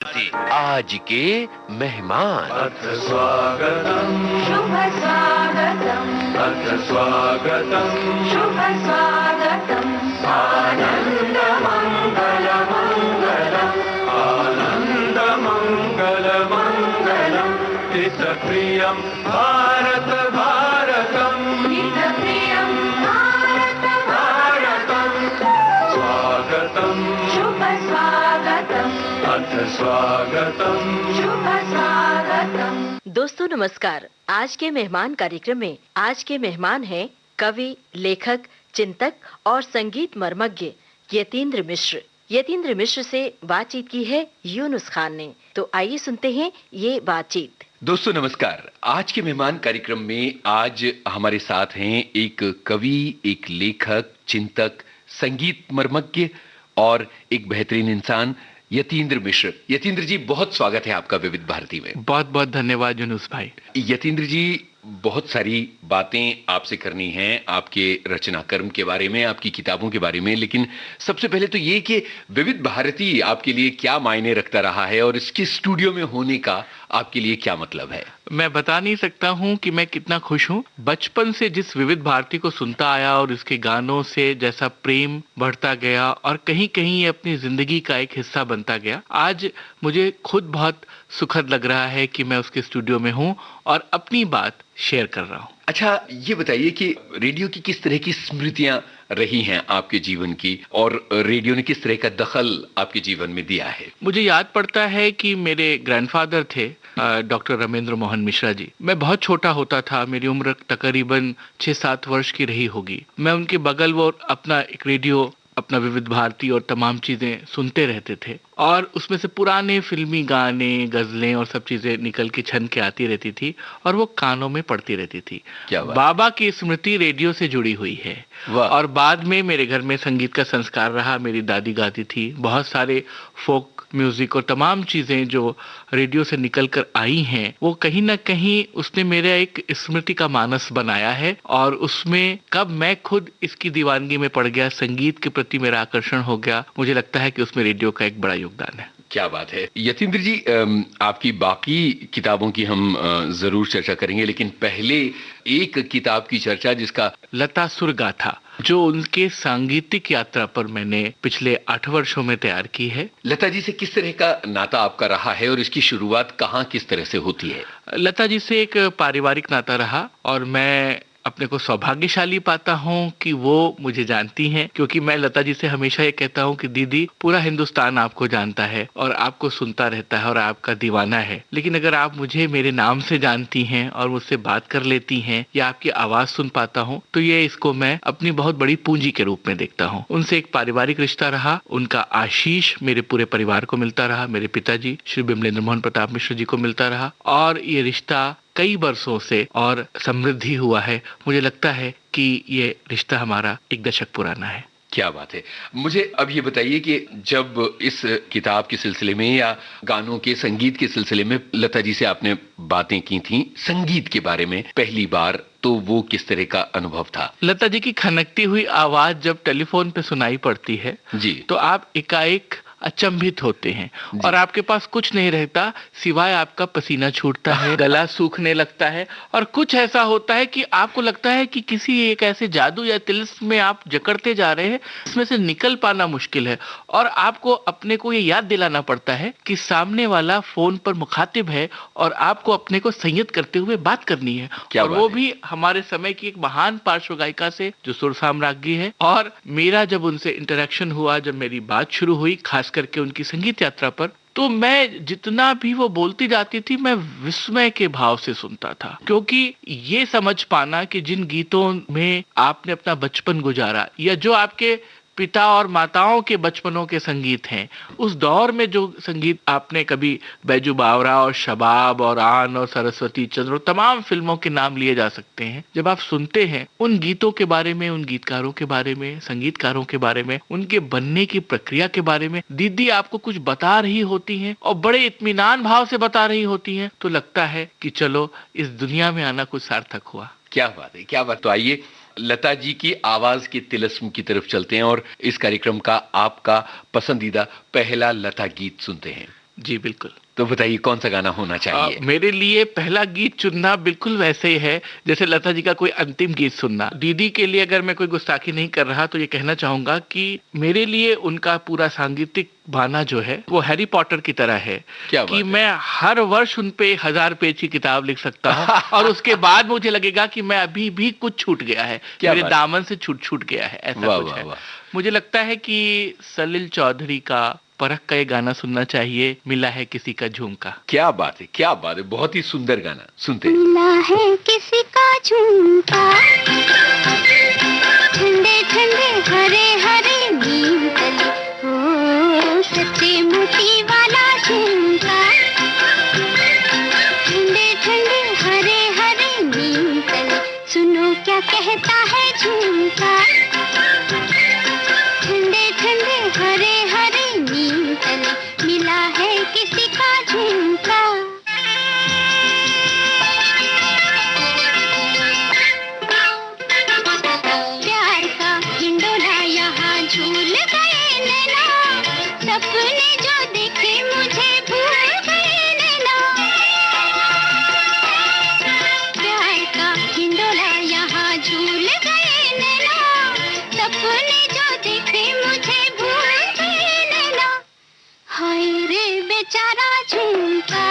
आज के मेहमान। अथ स्वागतम् शुभ स्वागतम् अथ स्वागतम् शुभ स्वागतम् आनन्दमङ्गलमङ्गलम् आनन्दमङ्गलमङ्गलम् हितप्रियं भारत भारतम् हितप्रियं भारत भारतम् स्वागतम् शुभ स्वागतम् अथ स्वागतम् शुभ स्वागतम्। दोस्तों नमस्कार। आज के मेहमान कार्यक्रम में आज के मेहमान हैं कवि, लेखक, चिंतक और संगीत मर्मज्ञ यतीन्द्र मिश्र। यतीन्द्र मिश्र से बातचीत की है यूनुस खान ने, तो आइए सुनते हैं ये बातचीत। दोस्तों नमस्कार। आज के मेहमान कार्यक्रम में आज हमारे साथ हैं एक कवि, एक लेखक, चिंतक, संगीत मर्मज्ञ और एक बेहतरीन इंसान यतीन्द्र मिश्र। यतीन्द्र जी, बहुत स्वागत है आपका विविध भारती में। बहुत बहुत धन्यवाद यूनुस भाई। यतीन्द्र जी, बहुत सारी बातें आपसे करनी हैं, आपके रचना कर्म के बारे में, आपकी किताबों के बारे में, लेकिन सबसे पहले तो ये कि विविध भारती आपके लिए क्या मायने रखता रहा है और इसके स्टूडियो में होने का आपके लिए क्या मतलब है? मैं बता नहीं सकता हूँ कि मैं कितना खुश हूँ। बचपन से जिस विविध भारती को सुनता आया और इसके गानों से जैसा प्रेम बढ़ता गया और कहीं कहीं अपनी जिंदगी का एक हिस्सा बनता गया, आज मुझे खुद बहुत सुखद लग रहा है कि मैं उसके स्टूडियो में हूँ और अपनी बात शेयर कर रहा हूँ। अच्छा, ये बताइए कि रेडियो की किस तरह की स्मृतियां रही हैं आपके जीवन की और रेडियो ने किस तरह का दखल आपके जीवन में दिया है? मुझे याद पड़ता है कि मेरे ग्रैंडफादर थे डॉक्टर रमेंद्र मोहन मिश्रा जी। मैं बहुत छोटा होता था, मेरी उम्र तकरीबन 6-7 वर्ष की रही होगी। मैं उनके बगल वो अपना एक रेडियो, अपना विविध भारती और तमाम चीजें सुनते रहते थे और उसमें से पुराने फिल्मी गाने, गजलें और सब चीजें निकल के छन के आती रहती थी और वो कानों में पड़ती रहती थी। क्या बात? बाबा की स्मृति रेडियो से जुड़ी हुई है। और बाद में मेरे घर में संगीत का संस्कार रहा। मेरी दादी गाती थी। बहुत सारे फोक म्यूजिक और तमाम चीजें जो रेडियो से निकल कर आई हैं, वो कहीं ना कहीं उसने मेरा एक स्मृति का मानस बनाया है और उसमें कब मैं खुद इसकी दीवानगी में पड़ गया, संगीत के प्रति मेरा आकर्षण हो गया, मुझे लगता है कि उसमें रेडियो का एक बड़ा योगदान है। क्या बात है। यतीन्द्र जी, आपकी बाकी किताबों की हम जरूर चर्चा करेंगे, लेकिन पहले एक किताब की चर्चा जिसका लता सुर गाथा, जो उनके सांगीतिक यात्रा पर मैंने पिछले 8 वर्षों में तैयार की है। लता जी से किस तरह का नाता आपका रहा है और इसकी शुरुआत कहाँ किस तरह से होती है? लता जी से एक पारिवारिक नाता रहा और मैं अपने को सौभाग्यशाली पाता हूँ कि वो मुझे जानती हैं, क्योंकि मैं लता जी से हमेशा ये कहता हूँ कि दीदी, पूरा हिंदुस्तान आपको जानता है और आपको सुनता रहता है और आपका दीवाना है, लेकिन अगर आप मुझे मेरे नाम से जानती हैं और मुझसे बात कर लेती हैं या आपकी आवाज सुन पाता हूँ, तो ये इसको मैं अपनी बहुत बड़ी पूंजी के रूप में देखता हूँ। उनसे एक पारिवारिक रिश्ता रहा, उनका आशीष मेरे पूरे परिवार को मिलता रहा, मेरे पिताजी श्री बिमलेंद्र मोहन प्रताप मिश्र जी को मिलता रहा और ये रिश्ता कई वर्षों से और समृद्धि हुआ है। मुझे लगता है कि ये रिश्ता हमारा 1 दशक पुराना है। क्या बात है। मुझे अब ये बताइए कि जब इस किताब के सिलसिले में या गानों के संगीत के सिलसिले में लता जी से आपने बातें की थी संगीत के बारे में पहली बार, तो वो किस तरह का अनुभव था? लता जी की खनकती हुई आवाज जब टेलीफोन पे सुनाई पड़ती है जी, तो आप एकाएक अचंभित होते हैं और आपके पास कुछ नहीं रहता सिवाय आपका पसीना छूटता है, गला सूखने लगता है और कुछ ऐसा होता है कि आपको लगता है कि किसी एक ऐसे जादू या तिलिस्म में आप जकड़ते जा रहे हैं, इसमें से निकल पाना मुश्किल है और आपको अपने को ये याद दिलाना पड़ता है कि सामने वाला फोन पर मुखातिब है और आपको अपने को संयत करते हुए बात करनी है। और वो भी हमारे समय की एक महान पार्श्व गायिका से जो सुर साम्राज्ञी है। और मेरा जब उनसे इंटरेक्शन हुआ, जब मेरी बात शुरू हुई खास करके उनकी संगीत यात्रा पर, तो मैं जितना भी वो बोलती जाती थी मैं विस्मय के भाव से सुनता था, क्योंकि ये समझ पाना कि जिन गीतों में आपने अपना बचपन गुजारा या जो आपके पिता और माताओं के बचपनों के संगीत हैं, उस दौर में जो संगीत आपने कभी बैजू बावरा और शबाब और आन और सरस्वती चंद्र तमाम फिल्मों के नाम लिए जा सकते हैं, जब आप सुनते हैं उन गीतों के बारे में, उन गीतकारों के बारे में, संगीतकारों के बारे में, उनके बनने की प्रक्रिया के बारे में दीदी आपको कुछ बता रही होती हैं और बड़े इत्मीनान भाव से बता रही होती हैं, तो लगता है कि चलो इस दुनिया में आना कुछ सार्थक हुआ। क्या बात है, क्या बात। तो आइए लता जी की आवाज के तिलिस्म की तरफ चलते हैं और इस कार्यक्रम का आपका पसंदीदा पहला लता गीत सुनते हैं। जी बिल्कुल। तो बताइए कौन सा गाना होना चाहिए? मेरे लिए पहला गीत चुनना बिल्कुल वैसे ही है जैसे लता जी का कोई अंतिम गीत सुनना। दीदी के लिए अगर मैं कोई गुस्ताखी नहीं कर रहा तो ये कहना चाहूंगा कि मेरे लिए उनका पूरा सांगीतिक बाना जो है वो हैरी पॉटर की तरह है क्या कि बात है? मैं हर वर्ष उन पे 1000 पेज की किताब लिख सकता हूँ और उसके बाद मुझे लगेगा कि मैं अभी भी कुछ छूट गया है, क्या मेरे बात? दामन से छूट गया है, ऐसा वाह, कुछ वाह, है। वाह। मुझे लगता है कि सलील चौधरी का परख का ये गाना सुनना चाहिए, मिला है किसी का झुमका। क्या बात है, क्या बात है, बहुत ही सुंदर गाना, सुनते हैं। मिला है किसी का झुमका, ठंडे ठंडे हरे हरे नीम तले, ओ सच्चे मोती वाला झुमका, ठंडे ठंडे हरे हरे नीम तले, सुनो क्या कहता है झुमका, ठंडे ठंडे हरे हरे नीम तले, मिला है किसी का झुमका। प्यार का हिंडोला यहाँ झूल गए नैना, सपने जो देखे मुझे भूल गए नैना, प्यार का हिंडोला यहाँ झूल गए नैना, सपने जो देखे मुझे भूल गए नैना, हाय रे बेचारा झुमका,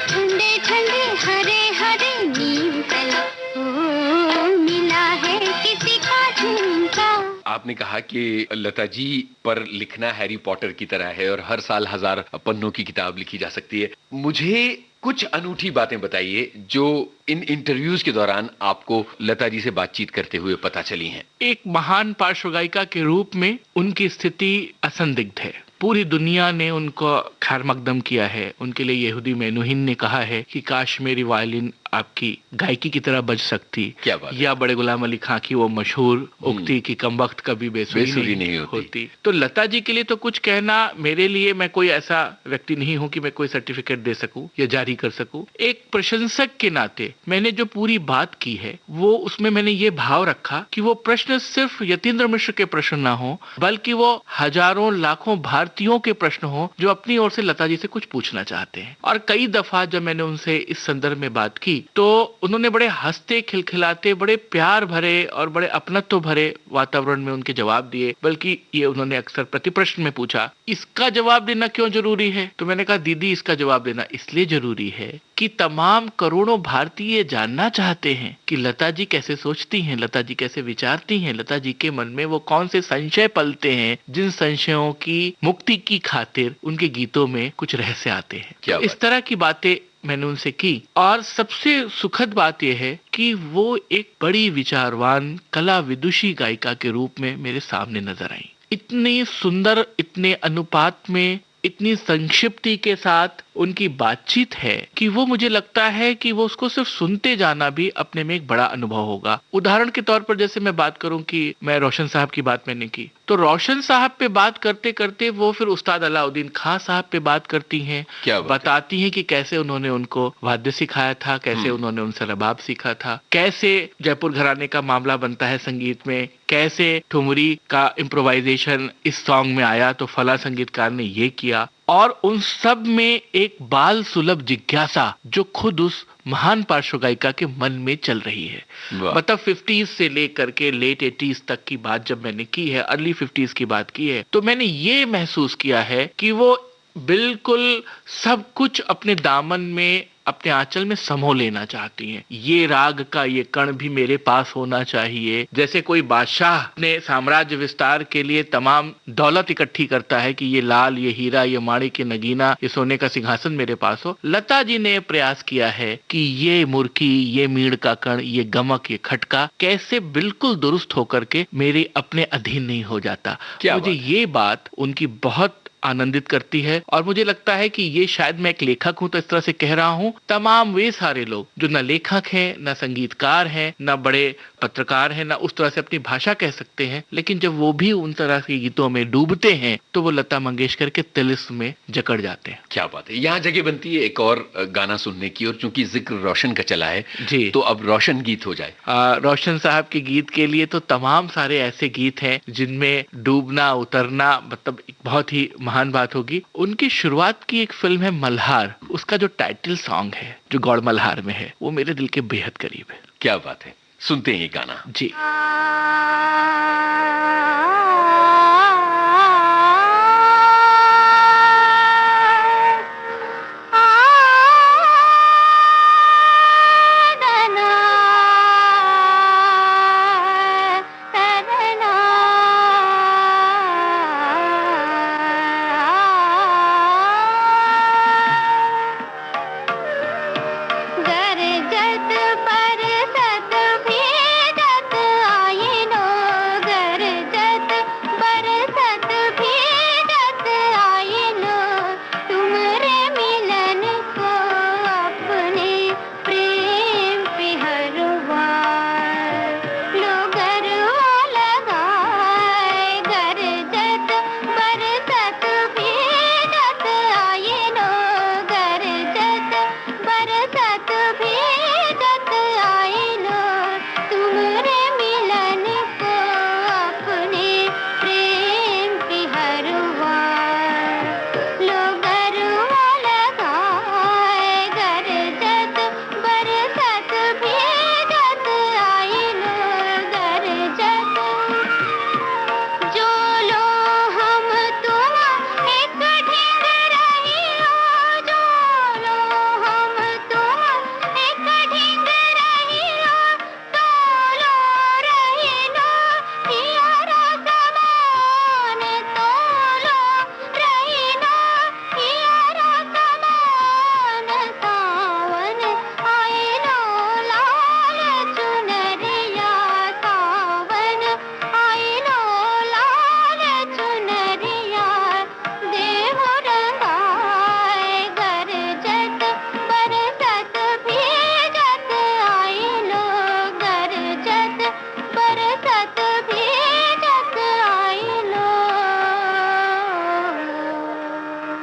ठंडे ठंडे हरे हरे नीम तले, ओ मिला है किसी का झुमका। आपने कहा कि लता जी पर लिखना हैरी पॉटर की तरह है और हर साल 1000 पन्नों की किताब लिखी जा सकती है। मुझे कुछ अनूठी बातें बताइए जो इन इंटरव्यूज के दौरान आपको लता जी से बातचीत करते हुए पता चली हैं। एक महान पार्श्व गायिका के रूप में उनकी स्थिति असंदिग्ध है। पूरी दुनिया ने उनको खैर मकदम किया है। उनके लिए यहूदी मेनुहिन ने कहा है कि काश मेरी वायलिन आपकी गायकी की तरह बज सकती। क्या बात है? या बड़े गुलाम अली खां की वो मशहूर उक्ति कि कम वक्त कभी बेसुरी नहीं होती। तो लता जी के लिए तो कुछ कहना, मेरे लिए मैं कोई ऐसा व्यक्ति नहीं हूं कि मैं कोई सर्टिफिकेट दे सकूं या जारी कर सकूं। एक प्रशंसक के नाते मैंने जो पूरी बात की है वो उसमें मैंने ये भाव रखा कि वो प्रश्न सिर्फ यतीन्द्र मिश्र के प्रश्न ना हो, बल्कि वो हजारों लाखों भारतीयों के प्रश्न हो जो अपनी ओर से लता जी से कुछ पूछना चाहते हैं। और कई दफा जब मैंने उनसे इस संदर्भ में बात की तो उन्होंने बड़े हंसते खिलखिलाते, बड़े प्यार भरे और बड़े अपनत्व भरे वातावरण में उनके जवाब दिए। बल्कि ये उन्होंने अक्सर प्रतिप्रश्न में पूछा, इसका जवाब देना क्यों जरूरी है? तो मैंने कहा, दीदी इसका जवाब देना इसलिए जरूरी है कि तमाम करोड़ों भारतीय जानना चाहते हैं कि लता जी कैसे सोचती हैं, लता जी कैसे विचारती हैं, लता जी के मन में वो कौन से संशय पलते हैं जिन संशयों की मुक्ति की खातिर उनके गीतों में कुछ रहस्य आते हैं। तो इस तरह की बातें मैंने उनसे की। और सबसे सुखद बात यह है कि वो एक बड़ी विचारवान कला विदुषी गायिका के रूप में मेरे सामने नजर आई। इतनी सुंदर, इतने अनुपात में, इतनी संक्षिप्ति के साथ उनकी बातचीत है कि वो मुझे लगता है कि वो उसको सिर्फ सुनते जाना भी अपने में एक बड़ा अनुभव होगा। उदाहरण के तौर पर जैसे मैं बात करूं कि मैं रोशन साहब की बात मैंने की, तो रोशन साहब पे बात करते करते वो फिर उस्ताद अलाउद्दीन खां साहब पे बात करती हैं, बताती हैं कि कैसे उन्होंने उनको वाद्य सिखाया था, कैसे उन्होंने उनसे रबाब सीखा था, कैसे जयपुर घराने का मामला बनता है संगीत में, कैसे ठुमरी का इम्प्रोवाइजेशन इस सॉन्ग में आया तो फला संगीतकार ने ये किया। और उन सब में एक बाल सुलभ जिज्ञासा जो खुद उस महान पार्श्व गायिका के मन में चल रही है। मतलब 50s से लेकर के लेट 80s तक की बात जब मैंने की है, अर्ली 50s की बात की है, तो मैंने ये महसूस किया है कि वो बिल्कुल सब कुछ अपने दामन में, अपने आंचल में समो लेना चाहती हैं। ये राग का ये कण भी मेरे पास होना चाहिए। जैसे कोई बादशाह अपने साम्राज्य विस्तार के लिए तमाम दौलत इकट्ठी करता है कि ये लाल, ये हीरा, ये माणिक, ये नगीना, ये सोने का सिंहासन मेरे पास हो। लता जी ने प्रयास किया है कि ये मुर्की, ये मीड़ का कण, ये गमक, ये खटका कैसे बिल्कुल दुरुस्त होकर के मेरे अपने अधीन नहीं हो जाता। मुझे ये बात उनकी बहुत आनंदित करती है। और मुझे लगता है कि ये शायद मैं एक लेखक हूं तो इस तरह से कह रहा हूं, तमाम वे सारे लोग जो न लेखक हैं, न संगीतकार हैं, न बड़े पत्रकार हैं, न उस तरह से अपनी भाषा कह सकते हैं, लेकिन जब वो भी उन तरह के गीतों में डूबते हैं तो वो लता मंगेशकर के तिलिस्म में जकड़ जाते हैं। क्या बात है। यहाँ जगह बनती है एक और गाना सुनने की, और चूंकि जिक्र रोशन का चला है जी, तो अब रोशन गीत हो जाए। रोशन साहब के गीत के लिए तो तमाम सारे ऐसे गीत हैं जिनमें डूबना, उतरना, मतलब बहुत ही महान बात होगी। उनकी शुरुआत की एक फिल्म है मल्हार, उसका जो टाइटल सॉन्ग है जो गौड़ मल्हार में है, वो मेरे दिल के बेहद करीब है। क्या बात है, सुनते हैं ये गाना। जी।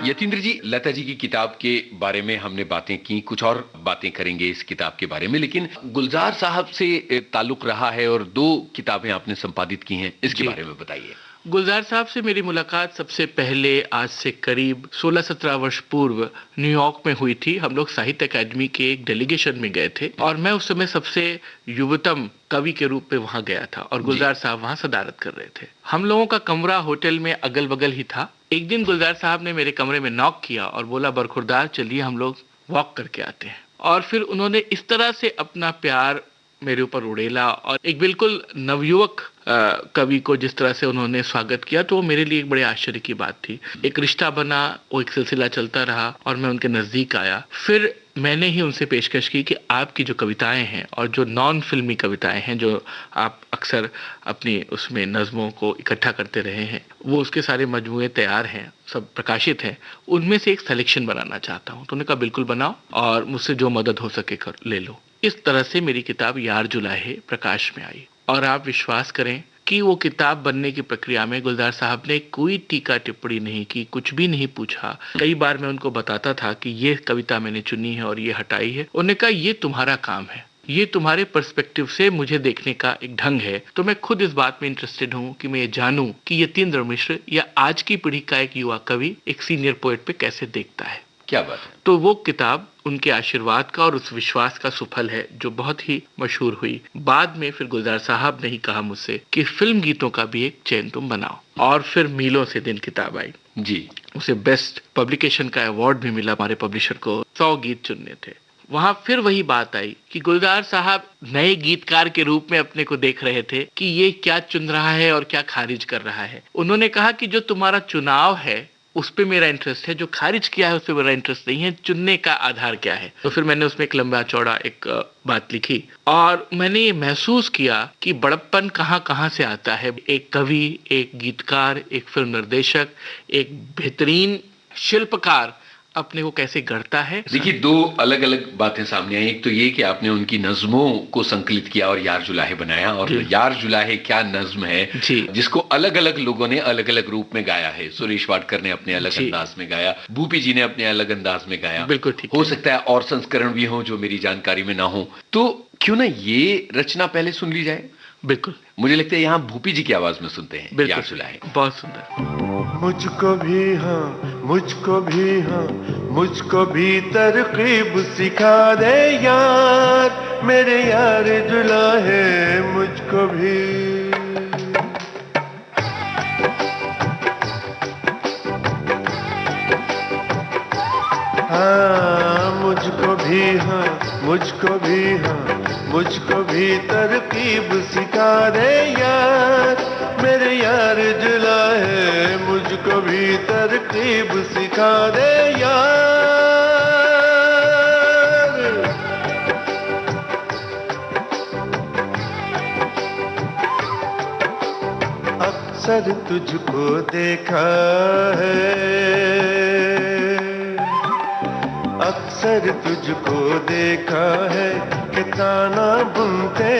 यतीन्द्र जी, लता जी की किताब के बारे में हमने बातें की, कुछ और बातें करेंगे इस किताब के बारे में, लेकिन गुलजार साहब से ताल्लुक रहा है और 2 किताबें आपने संपादित की हैं, इसके बारे में बताइए। गुलजार साहब से मेरी मुलाकात सबसे पहले आज से करीब 16-17 वर्ष पूर्व न्यूयॉर्क में हुई थी। हम लोग साहित्य अकादमी के एक डेलीगेशन में गए थे और मैं उस समय सबसे युवतम कवि के रूप में वहां गया था और गुलजार साहब वहां सदारत कर रहे थे। हम लोगों का कमरा होटल में अगल बगल ही था। एक दिन गुलजार साहब ने मेरे कमरे में नॉक किया और बोला, बरखुरदार चलिए हम लोग वॉक करके आते हैं। और फिर उन्होंने इस तरह से अपना प्यार मेरे ऊपर उड़ेला और एक बिल्कुल नवयुवक कवि को जिस तरह से उन्होंने स्वागत किया, तो वो मेरे लिए एक बड़े आश्चर्य की बात थी। एक रिश्ता बना, वो एक सिलसिला चलता रहा और मैं उनके नजदीक आया। फिर मैंने ही उनसे पेशकश की कि आपकी जो कविताएं हैं और जो नॉन फिल्मी कविताएं हैं जो आप अक्सर अपनी उसमें नज़मों को इकट्ठा करते रहे हैं, वो उसके सारे मजमूए तैयार हैं, सब प्रकाशित हैं, उनमें से एक सिलेक्शन बनाना चाहता हूँ। तो उन्होंने कहा बिल्कुल बनाओ और मुझसे जो मदद हो सके कर ले लो। इस तरह से मेरी किताब यार जुलाहे प्रकाश में आई और आप विश्वास करें कि वो किताब बनने की प्रक्रिया में गुलजार साहब ने कोई टीका टिप्पणी नहीं की, कुछ भी नहीं पूछा। कई बार मैं उनको बताता था कि ये कविता मैंने चुनी है और ये हटाई है। उन्होंने कहा ये तुम्हारा काम है, ये तुम्हारे पर्सपेक्टिव से मुझे देखने का एक ढंग है। तो मैं खुद इस बात में इंटरेस्टेड हूँ कि मैं ये जानूं कि यतीन्द्र मिश्र या आज की पीढ़ी का एक युवा कवि एक सीनियर पोएट पे कैसे देखता है। क्या बात है। तो वो किताब उनके आशीर्वाद का और उस विश्वास का सुफल है जो बहुत ही मशहूर हुई। बाद में फिर गुलजार साहब ने ही कहा मुझसे कि फिल्म गीतों का भी एक चयन तुम बनाओ, और फिर मीलों से दिन किताब आई जी। उसे बेस्ट पब्लिकेशन का अवार्ड भी मिला। हमारे पब्लिशर को 100 गीत चुनने थे। वहां फिर वही बात आई कि गुलजार साहब नए गीतकार के रूप में अपने को देख रहे थे कि ये क्या चुन रहा है और क्या खारिज कर रहा है। उन्होंने कहा कि जो तुम्हारा चुनाव है उस पे मेरा इंटरेस्ट है, जो खारिज किया है उस पे मेरा इंटरेस्ट नहीं है, चुनने का आधार क्या है। तो फिर मैंने उसमें एक लंबा चौड़ा एक बात लिखी और मैंने ये महसूस किया कि बड़प्पन कहाँ कहाँ से आता है। एक कवि, एक गीतकार, एक फिल्म निर्देशक, एक बेहतरीन शिल्पकार अपने को कैसे गढ़ता है। देखिए, 2 अलग अलग बातें सामने आई। एक तो ये कि आपने उनकी नज़मों को संकलित किया और यार जुलाहे बनाया, और यार जुलाहे क्या नज़्म है जिसको अलग अलग लोगों ने अलग अलग रूप में गाया है। सुरेश वाडकर ने अपने अलग अंदाज में गाया, भूपी जी ने अपने अलग अंदाज में गाया। बिल्कुल ठीक हो सकता है और संस्करण भी हो जो मेरी जानकारी में ना हो। तो क्यों ना ये रचना पहले सुन ली जाए। बिल्कुल, मुझे लगता है यहाँ भूपी जी की आवाज में सुनते हैं बिल्कुल, यार जुलाहे। बहुत सुंदर। मुझको भी हाँ, मुझको भी हाँ, मुझको भी तरकीब सिखा दे यार, मेरे यार जुलाहे मुझको भी। हाँ मुझको भी हाँ, मुझको भी हाँ, मुझको भी तरकीब सिखा दे यार, मेरे यार जुलाहे मुझको भी तरकीब सिखा दे यार। अक्सर तुझको देखा है, अक्सर तुझको देखा है कि ताना बुनते,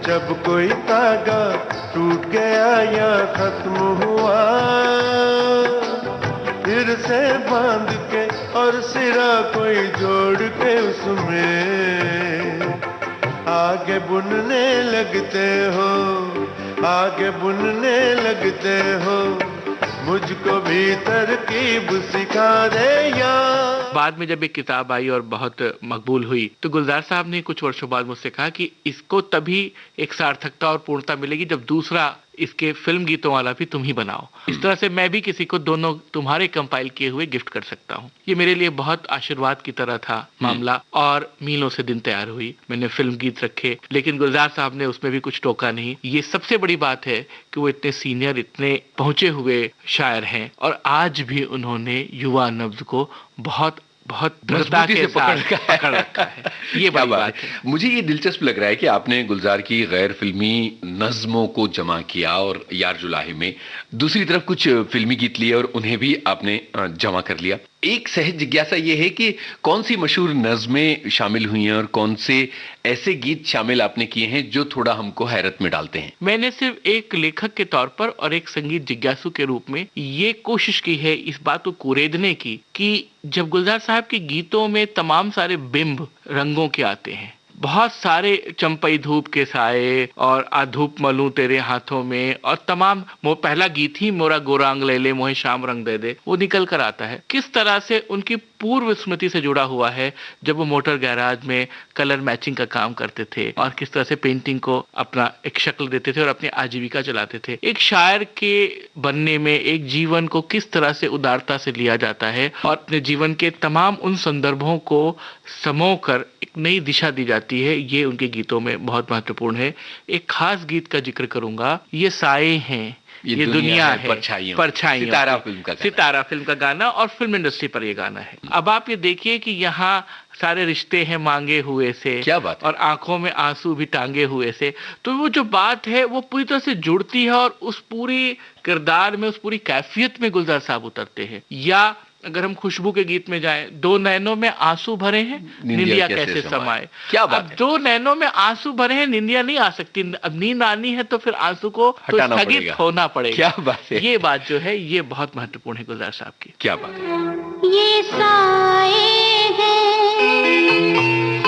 जब कोई तागा टूट गया या खत्म हुआ, फिर से बांध के और सिरा कोई जोड़ के उसमें आगे बुनने लगते हो, आगे बुनने लगते हो, मुझको भी तरकीब सिखा दे यार। बाद में जब एक किताब आई और बहुत मकबूल हुई तो गुलजार साहब ने कुछ वर्षों बाद मुझसे कहा कि इसको तभी एक सार्थकता और पूर्णता मिलेगी जब दूसरा इसके फिल्म गीतों वाला भी तुम ही बनाओ। इस तरह से मैं भी किसी को दोनों तुम्हारे कंपाइल किए हुए गिफ्ट कर सकता हूँ। ये मेरे लिए बहुत आशीर्वाद की तरह था मामला, और मीलों से दिन तैयार हुई। मैंने फिल्म गीत रखे, लेकिन गुलजार साहब ने उसमें भी कुछ टोका नहीं। ये सबसे बड़ी बात है कि वो इतने सीनियर, इतने पहुंचे हुए शायर हैं, और आज भी उन्होंने युवा नब्ज को बहुत बहुत दृढ़ता के साथ पकड़ रखा है। ये बड़ी बात है। मुझे ये दिलचस्प लग रहा है कि आपने गुलजार की गैर फिल्मी नज्मों को जमा किया और यार जुलाहे में दूसरी तरफ कुछ फिल्मी गीत लिए और उन्हें भी आपने जमा कर लिया। एक सहज जिज्ञासा ये है कि कौन सी मशहूर नज़में शामिल हुई हैं और कौन से ऐसे गीत शामिल आपने किए हैं जो थोड़ा हमको हैरत में डालते हैं? मैंने सिर्फ एक लेखक के तौर पर और एक संगीत जिज्ञासु के रूप में ये कोशिश की है इस बात को कुरेदने की कि जब गुलजार साहब के गीतों में तमाम सारे बिंब रंगों के आते हैं, बहुत सारे चंपई धूप के साए और आ धूप मलूं तेरे हाथों में, और तमाम वो पहला गीत ही मोरा गोरांग ले ले मोहे शाम रंग दे दे, वो निकल कर आता है। किस तरह से उनकी पूर्व स्मृति से जुड़ा हुआ है जब वो मोटर गैराज में कलर मैचिंग का काम करते थे और किस तरह से पेंटिंग को अपना एक शक्ल देते थे और अपनी आजीविका चलाते थे। एक शायर के बनने में एक जीवन को किस तरह से उदारता से लिया जाता है और अपने जीवन के तमाम उन संदर्भों को समोकर एक नई दिशा दी जाती है, ये उनके गीतों में बहुत महत्वपूर्ण है। एक खास गीत का जिक्र करूंगा, ये साए हैं, ये दुनिया है, परछाइयों, सितारा फिल्म का गाना और फिल्म इंडस्ट्री पर ये गाना है। अब आप ये देखिए कि यहाँ सारे रिश्ते हैं मांगे हुए से, क्या बात है? और आंखों में आंसू भी टांगे हुए से, तो वो जो बात है वो पूरी तरह से जुड़ती है और उस पूरी किरदार में, उस पूरी कैफियत में गुलजार साहब उतरते हैं। या अगर हम खुशबू के गीत में जाएं, दो नैनों में आंसू भरे हैं निंदिया कैसे समाए। क्या बात अब है? दो नैनों में आंसू भरे हैं, निंदिया नहीं आ सकती। अब नींद आनी है तो फिर आंसू को तो स्थगित होना पड़ेगा। क्या बात है? ये बात जो है ये बहुत महत्वपूर्ण है गुलजार साहब की। क्या बात है? ये साए हैं,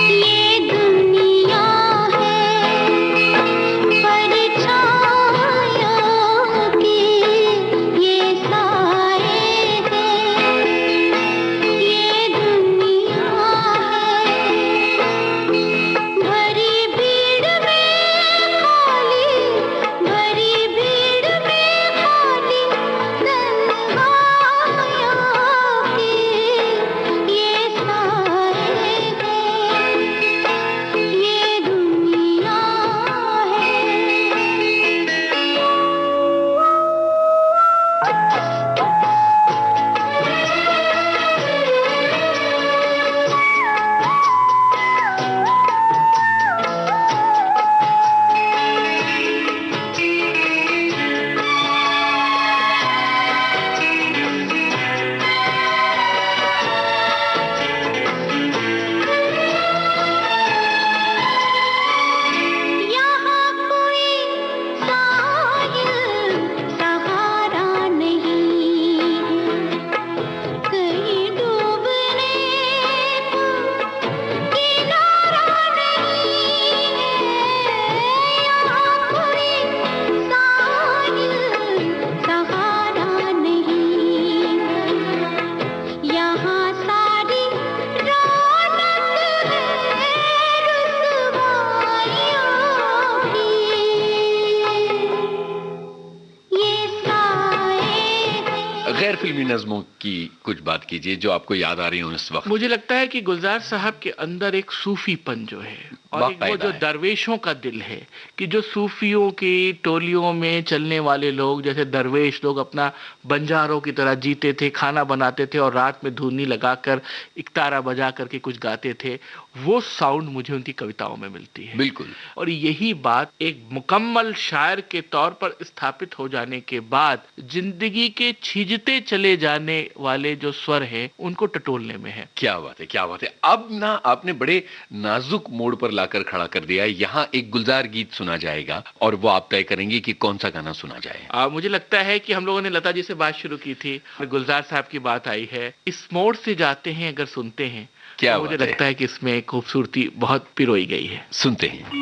ये दुनिया है, परछाइयों की ये साए हैं, ये दुनिया है, भरी भीड़ में खाली, भरी भीड़ में खाली, तन्हाइयों की ये साए हैं। नज़्मों की कुछ बात कीजिए जो आपको याद आ रही हो इस वक्त। मुझे लगता है कि गुलजार साहब के अंदर एक सूफीपन जो है और एक वो जो दरवेशों का दिल है, कि जो सूफियों की टोलियों में चलने वाले लोग जैसे दरवेश लोग अपना बंजारों की तरह जीते थे, खाना बनाते थे और रात में धुनी लगाकर इकतारा बजा करके कुछ गाते थे, वो साउंड मुझे उनकी कविताओं में मिलती है। बिल्कुल। और यही बात एक मुकम्मल शायर के तौर पर स्थापित हो जाने के बाद जिंदगी के छीजते चले जाने वाले जो स्वर हैं उनको टटोलने में है। क्या बात है, क्या बात है। अब ना आपने बड़े नाजुक मोड़ पर लाकर खड़ा कर दिया। यहाँ एक गुलजार गीत सुना जाएगा और वो आप तय करेंगे कि कौन सा गाना सुना जाए। मुझे लगता है कि हम लोगों ने लता जी से बात शुरू की थी, गुलजार साहब की बात आई है, इस मोड़ से जाते हैं अगर सुनते हैं, क्या मुझे लगता है कि इसमें खूबसूरती बहुत पिरोई गई है। सुनते हैं।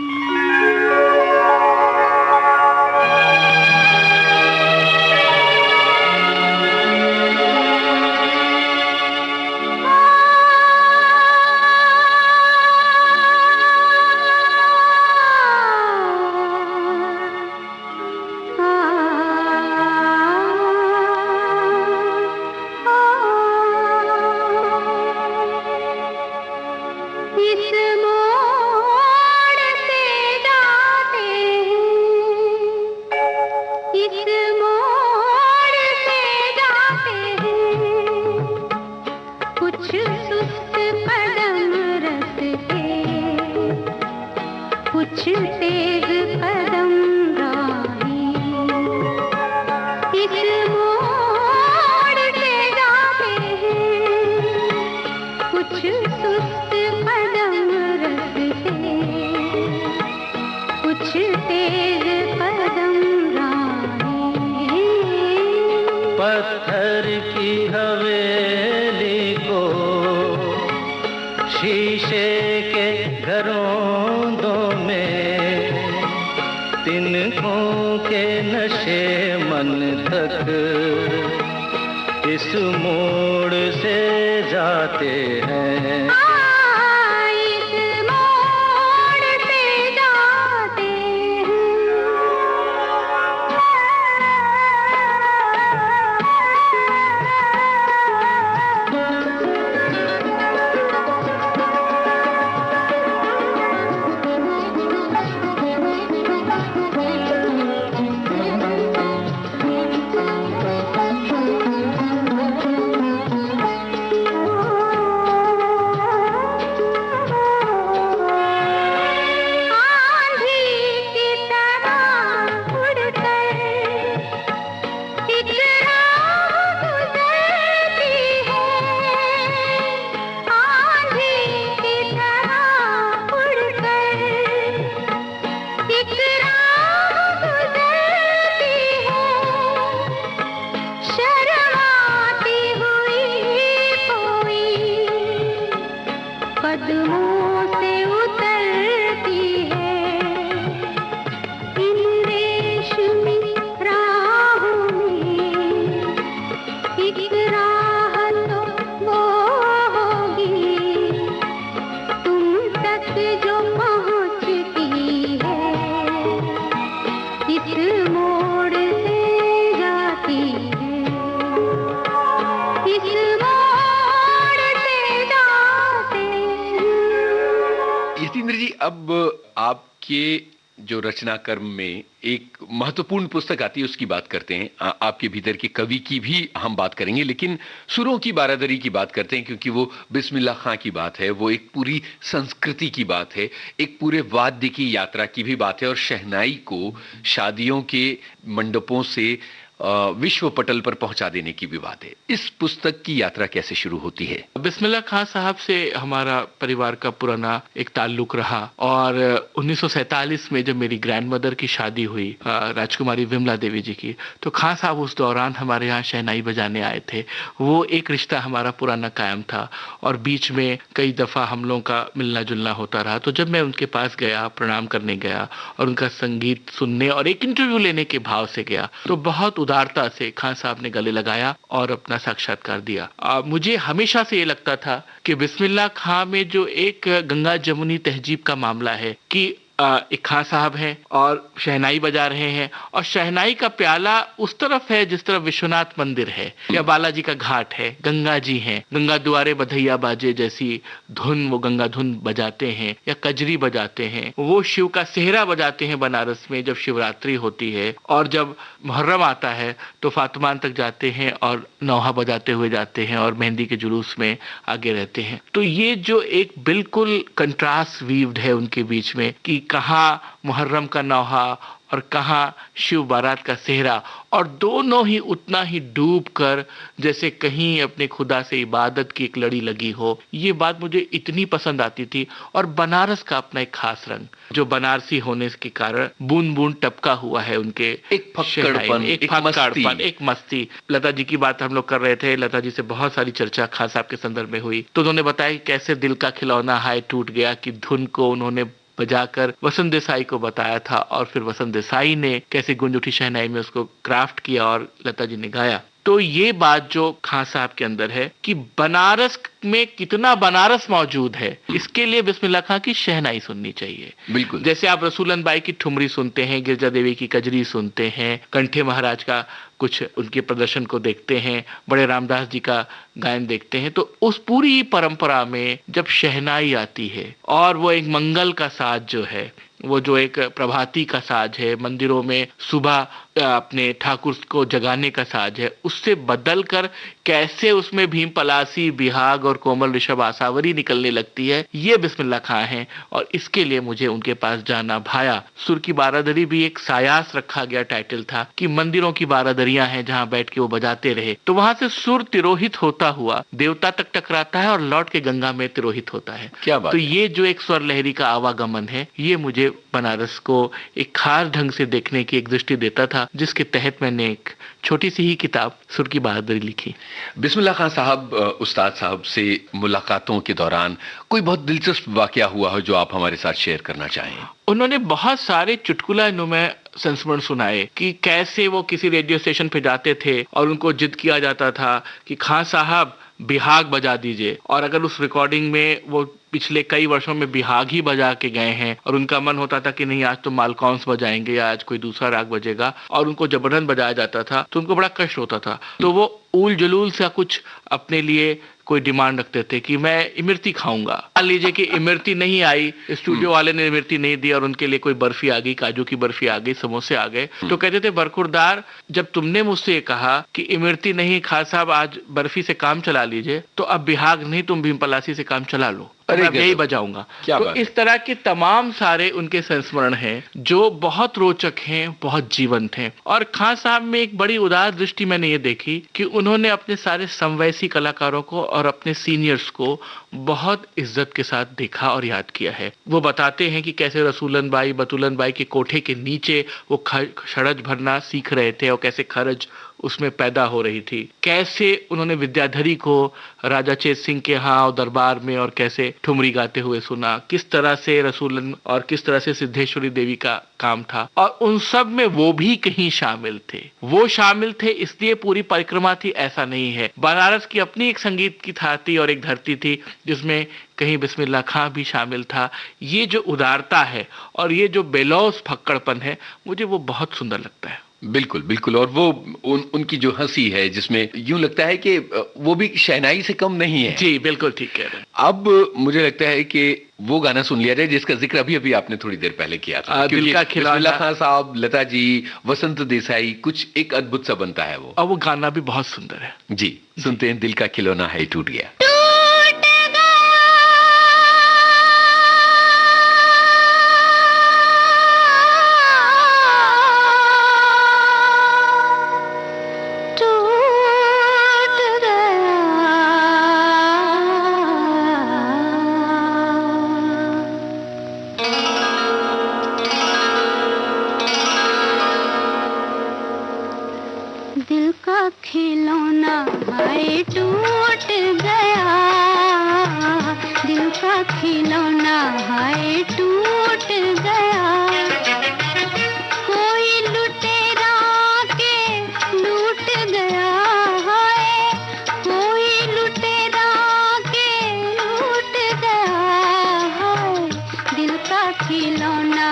पत्थर की हवेली को शीशे के घरों में तिनकों के नशे मन तक इस मोड़ से जाते हैं। अब आपके जो रचना कर्म में एक महत्वपूर्ण पुस्तक आती है उसकी बात करते हैं। आपके भीतर के कवि की भी हम बात करेंगे, लेकिन सुरों की बारादरी की बात करते हैं क्योंकि वो बिस्मिल्लाह खां की बात है, वो एक पूरी संस्कृति की बात है, एक पूरे वाद्य की यात्रा की भी बात है और शहनाई को शादियों के मंडपों से विश्व पटल पर पहुंचा देने की भी बात है। इस पुस्तक की यात्रा कैसे शुरू होती है? बिस्मिल्लाह खां साहब से हमारा परिवार का पुराना एक ताल्लुक रहा और 1947 में जब मेरी ग्रैंडमदर की शादी हुई राजकुमारी विमला देवी जी की, तो खां साहब उस दौरान हमारे यहाँ शहनाई बजाने आए थे। वो एक रिश्ता हमारा पुराना कायम था और बीच में कई दफ़ा हम लोगों का मिलना जुलना होता रहा। तो जब मैं उनके पास गया, प्रणाम करने गया और उनका संगीत सुनने और एक इंटरव्यू लेने के भाव से गया, तो बहुत उदारता से खान साहब ने गले लगाया और अपना साक्षात्कार दिया। मुझे हमेशा से ये लगता था कि बिस्मिल्लाह खां में जो एक गंगा जमुनी तहजीब का मामला है कि एक खां साहब हैं और शहनाई बजा रहे हैं, और शहनाई का प्याला उस तरफ है जिस तरफ विश्वनाथ मंदिर है या बालाजी का घाट है, गंगा जी हैं, गंगा दुआरे बधैया बाजे जैसी धुन वो गंगा धुन बजाते हैं या कजरी बजाते हैं। वो शिव का सेहरा बजाते हैं बनारस में जब शिवरात्रि होती है, और जब मुहर्रम आता है तो फातिमान तक जाते हैं और नौहा बजाते हुए जाते हैं और मेहंदी के जुलूस में आगे रहते हैं। तो ये जो एक बिल्कुल कंट्रास्ट वीव्ड है उनके बीच में कि कहाँ मुहर्रम का नौहा और कहाँ शिव बारात का सेहरा, और दोनों ही उतना ही डूब कर जैसे कहीं अपने खुदा से इबादत की एक लड़ी लगी हो। ये बात मुझे इतनी पसंद आती थी। और बनारस का अपना एक खास रंग जो बनारसी होने के कारण बूंद बूंद टपका हुआ है उनके एक फक्कड़पन, एक मस्ती। लता जी की बात हम लोग कर रहे थे, लता जी से बहुत सारी चर्चा खान साहब के संदर्भ में हुई, तो उन्होंने बताया कि कैसे दिल का खिलौना हाय टूट गया की धुन को उन्होंने बजाकर वसंत देसाई को बताया था, और फिर वसंत देसाई ने कैसे गुंज उठी शहनाई में उसको क्राफ्ट किया और लता जी ने गाया। तो ये बात जो खान साहब के अंदर है कि बनारस में कितना बनारस मौजूद है, इसके लिए बिस्मिल्लाह खां की शहनाई सुननी चाहिए। बिल्कुल। जैसे आप रसूलन बाई की ठुमरी सुनते हैं, गिरजा देवी की कजरी सुनते हैं, कंठे महाराज का कुछ उनके प्रदर्शन को देखते हैं, बड़े रामदास जी का गायन देखते हैं, तो उस पूरी परंपरा में जब शहनाई आती है और वो एक मंगल का साज जो है, वो जो एक प्रभाती का साज है, मंदिरों में सुबह अपने ठाकुर को जगाने का साज है, उससे बदल कर कैसे उसमें भीम पलासी, बिहाग और कोमल ऋषभ आसावरी निकलने लगती है, ये बिस्मिल्लाह खां है। और इसके लिए मुझे उनके पास जाना भाया। सुर की बारादरी भी एक सायास रखा गया टाइटल था कि मंदिरों की बारादरियां हैं जहां बैठ के वो बजाते रहे, तो वहां से सुर तिरोहित होता हुआ देवता तक टकराता है और लौट के गंगा में तिरोहित होता है। क्या बात तो है? ये जो एक स्वर लहरी का आवागमन है, ये मुझे बनारस को एक खास ढंग से देखने की एक दृष्टि देता था, जिसके तहत मैंने एक छोटी सी ही किताब सुर की बहादुरी लिखी। बिस्मिल्लाह खां साहब, उस्ताद साहब से मुलाकातों के दौरान कोई बहुत दिलचस्प वाकया हुआ हो जो आप हमारे साथ शेयर करना चाहें? उन्होंने बहुत सारे चुटकुला नुमा संस्मरण सुनाए कि कैसे वो किसी रेडियो स्टेशन पे जाते थे और उनको जिद किया जाता था कि खां साहब बिहाग बजा दीजिए, और अगर उस रिकॉर्डिंग में वो पिछले कई वर्षों में बिहाग ही बजा के गए हैं और उनका मन होता था कि नहीं आज तो मालकौंस बजाएंगे या आज कोई दूसरा राग बजेगा, और उनको जबरन बजाया जाता था तो उनको बड़ा कष्ट होता था। तो वो उल जलूल सा कुछ अपने लिए कोई डिमांड रखते थे कि मैं इमरती खाऊंगा। मान लीजिए कि इमरती नहीं आई, स्टूडियो वाले ने इमरती नहीं दी और उनके लिए कोई बर्फी आ गई, काजू की बर्फी आ गई, समोसे आ गए, तो कहते थे बरखुरदार, जब तुमने मुझसे ये कहा कि इमरती नहीं खान साहब आज बर्फी से काम चला लीजिए, तो अब बिहाग नहीं तुम भीम पलासी से काम चला लो, मैं यही बजाऊंगा। तो इस तरह के तमाम सारे उनके संस्मरण हैं जो बहुत रोचक हैं, बहुत जीवंत हैं। और खान साहब में एक बड़ी उदार दृष्टि मैंने ये देखी कि उन्होंने अपने सारे समवयसी कलाकारों को और अपने सीनियर्स को बहुत इज्जत के साथ देखा और याद किया है। वो बताते हैं कि कैसे रसूलन बाई, बतुलन बाई के कोठे के नीचे वो खड़ज भरना सीख रहे थे और कैसे खरज उसमें पैदा हो रही थी, कैसे उन्होंने विद्याधरी को राजा चेत सिंह के यहाँ और दरबार में और कैसे ठुमरी गाते हुए सुना, किस तरह से रसूलन और किस तरह से सिद्धेश्वरी देवी का काम था, और उन सब में वो भी कहीं शामिल थे। वो शामिल थे इसलिए पूरी परिक्रमा थी ऐसा नहीं है। बनारस की अपनी एक संगीत की थाती और एक धरती थी जिसमें कहीं बिस्मिल्लाह खां भी शामिल था। ये जो उदारता है और ये जो बेलौस फक्कड़पन है, मुझे वो बहुत सुंदर लगता है। बिल्कुल बिल्कुल। और वो उनकी जो हंसी है जिसमें यूं लगता है कि वो भी शहनाई से कम नहीं है। जी बिल्कुल ठीक कह रहे हैं। अब मुझे लगता है कि वो गाना सुन लिया जाए जिसका जिक्र अभी अभी आपने थोड़ी देर पहले किया था, दिल का खिलौना। बिस्मिल्लाह खां साहब, लता जी, वसंत देसाई, कुछ एक अद्भुत सा बनता है वो, और वो गाना भी बहुत सुंदर है। जी सुनते हैं, दिल का खिलौना है टूट गया। दिल का खिलौना हाय टूट गया, दिल का खिलौना हाय टूट गया, कोई लुटेरा के लूट गया है, कोई लुटेरा के लूट गया है, दिल का खिलौना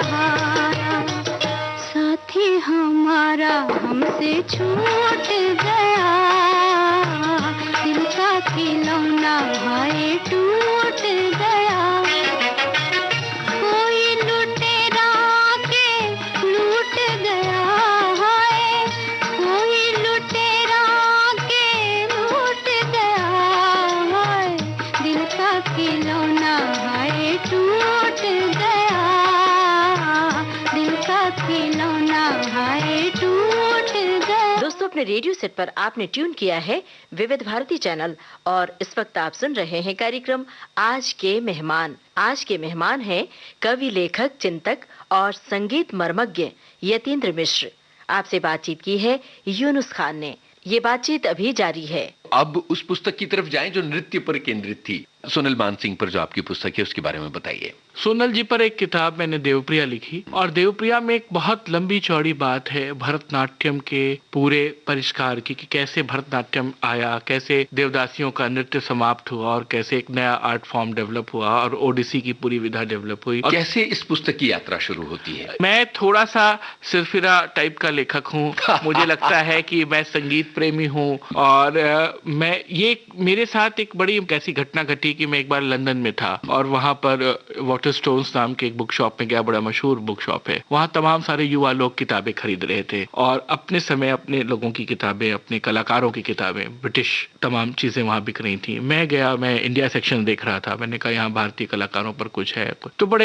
सहारा, साथी हमारा हमसे छूट गया, दिल का खिलौना हाय टूट गया। कोई लुटेरा के लूट गया हाय, कोई लुटेरा के लूट गया हाय, दिल का खिलौना हाय टूट गया, दिल का खिलौना हाय टूट गया। दोस्तों, अपने रेडियो सेट पर आपने ट्यून किया है विविध भारती चैनल और इस वक्त आप सुन रहे हैं कार्यक्रम आज के मेहमान। आज के मेहमान हैं कवि, लेखक, चिंतक और संगीत मर्मज्ञ यतीन्द्र मिश्र। आपसे बातचीत की है यूनुस खान ने। ये बातचीत अभी जारी है। अब उस पुस्तक की तरफ जाएं जो नृत्य पर केंद्रित थी। सोनल मानसिंह पर जो आपकी पुस्तक है उसके बारे में बताइए। सोनल जी पर एक किताब मैंने देवप्रिया लिखी, और देवप्रिया में एक बहुत लंबी चौड़ी बात है भरतनाट्यम के पूरे परिष्कार की, कि कैसे भरतनाट्यम आया, कैसे देवदासियों का नृत्य समाप्त हुआ और कैसे एक नया आर्ट फॉर्म डेवलप हुआ और ओडिसी की पूरी विधा डेवलप हुई। और कैसे इस पुस्तक की यात्रा शुरू होती है। मैं थोड़ा सा सिरफिरा टाइप का लेखक हूँ। मुझे लगता है कि मैं संगीत प्रेमी हूँ, और मैं ये मेरे साथ एक बड़ी कैसी घटना घटी कि मैं एक बार लंदन में था और वहां पर वाटर स्टोन्स नाम के एक बुक शॉप में गया, बड़ा मशहूर बुक शॉप है। वहां तमाम सारे युवा लोग किताबें खरीद रहे थे और अपने समय अपने लोगों की किताबें, अपने कलाकारों की किताबें, ब्रिटिश तमाम चीजें वहां बिक रही थी। मैं गया, मैं इंडिया सेक्शन देख रहा था। मैंने कहा यहाँ भारतीय कलाकारों पर कुछ है। तो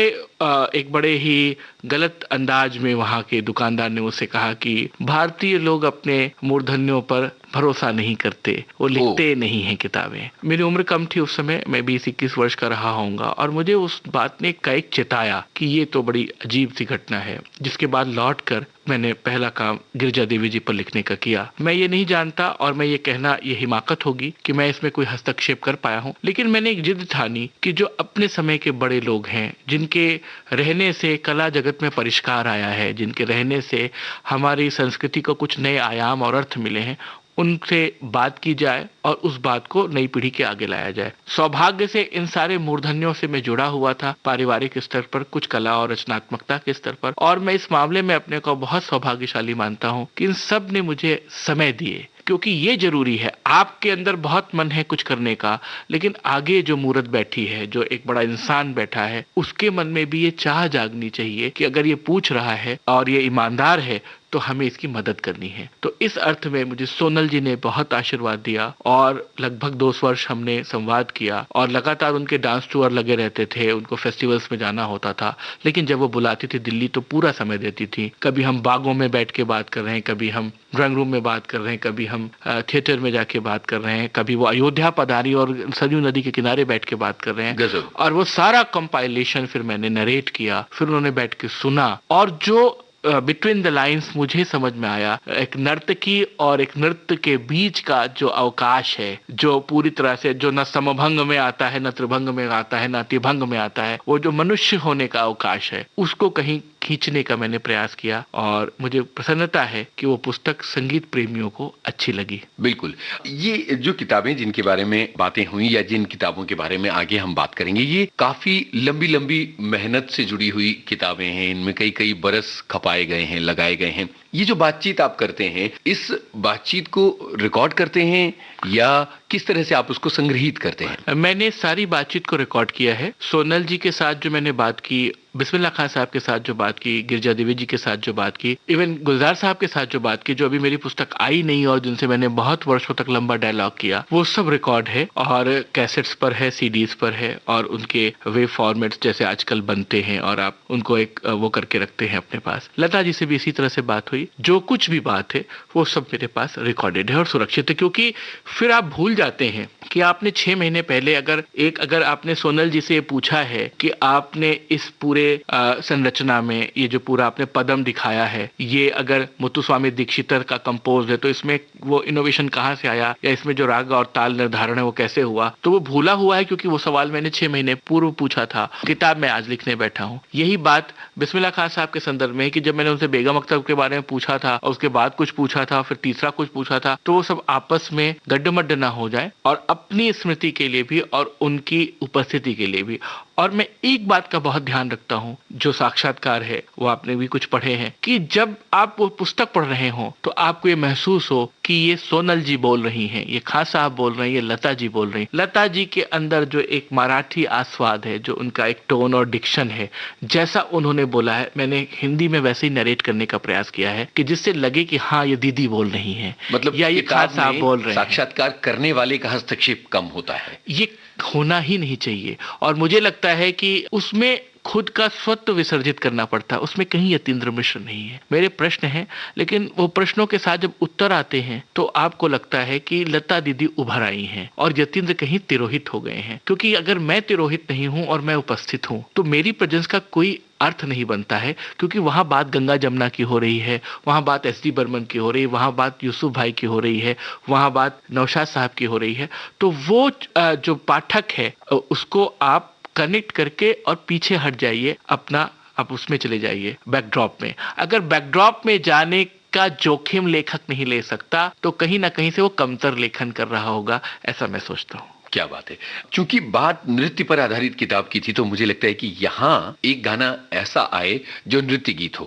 एक बड़े ही गलत अंदाज में वहां के दुकानदार ने मुझसे कहा कि भारतीय लोग अपने मूर्धन्यों पर भरोसा नहीं करते, वो लिखते नहीं हैं किताबें। मेरी उम्र कम थी उस समय, मैं 20-21 वर्ष का रहा होऊंगा, और मुझे उस बात ने कई चिताया कि ये तो बड़ी अजीब सी घटना है। जिसके बाद लौट कर मैंने पहला काम गिरजा देवी जी पर लिखने का किया। मैं ये नहीं जानता, और मैं ये कहना ये हिमाकत होगी कि मैं इसमें कोई हस्तक्षेप कर पाया हूँ, लेकिन मैंने एक जिद ठानी कि जो अपने समय के बड़े लोग हैं, जिनके रहने से कला जगत में परिष्कार आया है, जिनके रहने से हमारी संस्कृति को कुछ नए आयाम और अर्थ मिले हैं, उनसे बात की जाए और उस बात को नई पीढ़ी के आगे लाया जाए। सौभाग्य से इन सारे मूर्धन्यों से मैं जुड़ा हुआ था, पारिवारिक स्तर पर, कुछ कला और रचनात्मकता के स्तर पर, और मैं इस मामले में अपने को बहुत सौभाग्यशाली मानता हूँ कि इन सब ने मुझे समय दिए, क्योंकि ये जरूरी है। आपके अंदर बहुत मन है कुछ करने का, लेकिन आगे जो मूर्त बैठी है, जो एक बड़ा इंसान बैठा है, उसके मन में भी ये चाह जागनी चाहिए कि अगर ये पूछ रहा है और ये ईमानदार है तो हमें इसकी मदद करनी है। तो इस अर्थ में मुझे सोनल जी ने बहुत आशीर्वाद दिया, और लगभग 2 वर्ष हमने संवाद किया, और लगातार उनके डांस टूर लगे रहते थे। उनको फेस्टिवल्स में जाना होता था, लेकिन जब वो बुलाती थी दिल्ली तो पूरा समय देती थी। कभी हम बागों में बैठ के बात कर रहे हैं, कभी हम ड्राइंग रूम में बात कर रहे हैं, कभी हम थिएटर में जाके बात कर रहे हैं, कभी वो अयोध्या पधारी और सरयू नदी के किनारे बैठ के बात कर रहे हैं। और वो सारा कंपाइलेशन फिर मैंने नरेट किया, फिर उन्होंने बैठ के सुना, और जो बिटवीन द लाइंस मुझे समझ में आया, एक नर्तकी और एक नृत्य के बीच का जो अवकाश है, जो पूरी तरह से जो न समभंग में आता है, न त्रिभंग में आता है, न अतिभंग में आता है, वो जो मनुष्य होने का अवकाश है, उसको कहीं खींचने का मैंने प्रयास किया, और मुझे प्रसन्नता है कि वो पुस्तक संगीत प्रेमियों को अच्छी लगी। बिल्कुल। ये जो किताबें जिनके बारे में बातें हुई, या जिन किताबों के बारे में आगे हम बात करेंगे, ये काफी लंबी लंबी मेहनत से जुड़ी हुई किताबें हैं। इनमें कई कई बरस खपाए गए हैं, लगाए गए हैं। ये जो बातचीत आप करते हैं, इस बातचीत को रिकॉर्ड करते हैं या किस तरह से आप उसको संग्रहित करते हैं? मैंने सारी बातचीत को रिकॉर्ड किया है। सोनल जी के साथ जो मैंने बात की, बिस्मिल्लाह खान साहब के साथ जो बात की, गिरजा देवी जी के साथ जो बात की, इवन गुलजार साहब के साथ जो बात की, जो अभी मेरी पुस्तक आई नहीं और जिनसे मैंने बहुत वर्षों तक लंबा डायलॉग किया, वो सब रिकॉर्ड है और कैसेट्स पर है, सीडीज पर है, और उनके वे फॉर्मेट्स जैसे आजकल बनते हैं और आप उनको एक वो करके रखते हैं अपने पास। लता जी से भी इसी तरह से बात हुई। जो कुछ भी बात है वो सब मेरे पास रिकॉर्डेड है और सुरक्षित है, क्योंकि फिर आप भूल जाते हैं कि आपने 6 महीने पहले अगर आपने सोनल जी से पूछा है कि आपने इस पूरे संरचना में ये जो पूरा आपने पदम दिखाया है, ये अगर मुत्तुस्वामी दीक्षितर का कंपोज है, तो इसमें वो इनोवेशन कहाँ से आया, या इसमें जो राग और ताल निर्धारण है वो कैसे हुआ, तो वो भूला हुआ है, क्योंकि वो सवाल मैंने 6 महीने पूर्व पूछा था। किताब में आज लिखने बैठा हूँ। यही बात बिस्मिल्लाह खान साहब के संदर्भ में है कि जब मैंने उनसे बेगम अख्तर के बारे में पूछा था और उसके बाद कुछ पूछा था, फिर तीसरा कुछ पूछा था, तो वो सब आपस में गड्ढमड्ढ ना हो जाए, और अपनी स्मृति के लिए भी और उनकी उपस्थिति के लिए भी। और मैं एक बात का बहुत ध्यान रखता हूँ, जो साक्षात्कार है वो आपने भी कुछ पढ़े हैं, कि जब आप वो पुस्तक पढ़ रहे हो तो आपको ये महसूस हो कि ये सोनल जी बोल रही हैं, ये खां साहब बोल रहे हैं, ये लता जी बोल रही हैं। लता जी के अंदर जो एक मराठी आस्वाद है, जो उनका एक टोन और डिक्शन है, जैसा उन्होंने बोला है, मैंने हिंदी में वैसे ही नरेट करने का प्रयास किया है कि जिससे लगे कि हाँ ये दीदी बोल रही हैं, मतलब या ये खां साहब बोल रहे हैं। साक्षात्कार करने वाले का हस्तक्षेप कम होता है, ये होना ही नहीं चाहिए। और मुझे लगता है कि उसमें खुद का स्वत्व विसर्जित करना पड़ता है, उसमें कहीं यतीन्द्र मिश्र नहीं है। मेरे प्रश्न हैं, लेकिन वो प्रश्नों के साथ जब उत्तर आते हैं तो आपको लगता है कि लता दीदी उभर आई हैं और यतीन्द्र कहीं तिरोहित हो गए हैं। क्योंकि अगर मैं तिरोहित नहीं हूं और मैं उपस्थित हूं तो मेरी प्रेजेंस का कोई अर्थ नहीं बनता है, क्योंकि वहां बात गंगा जमुना की हो रही है, वहां बात एस.डी. बर्मन की हो रही है, वहां बात यूसुफ भाई की हो रही है, वहां बात नौशाद साहब की हो रही है। तो वो जो पाठक है उसको आप कनेक्ट करके और पीछे हट जाइए, अपना आप उसमें चले जाइए बैकड्रॉप में। अगर बैकड्रॉप में जाने का जोखिम लेखक नहीं ले सकता तो कहीं ना कहीं से वो कमतर लेखन कर रहा होगा, ऐसा मैं सोचता हूँ। क्या बात है। चूंकि बात नृत्य पर आधारित किताब की थी तो मुझे लगता है कि यहाँ एक गाना ऐसा आए जो नृत्य गीत हो।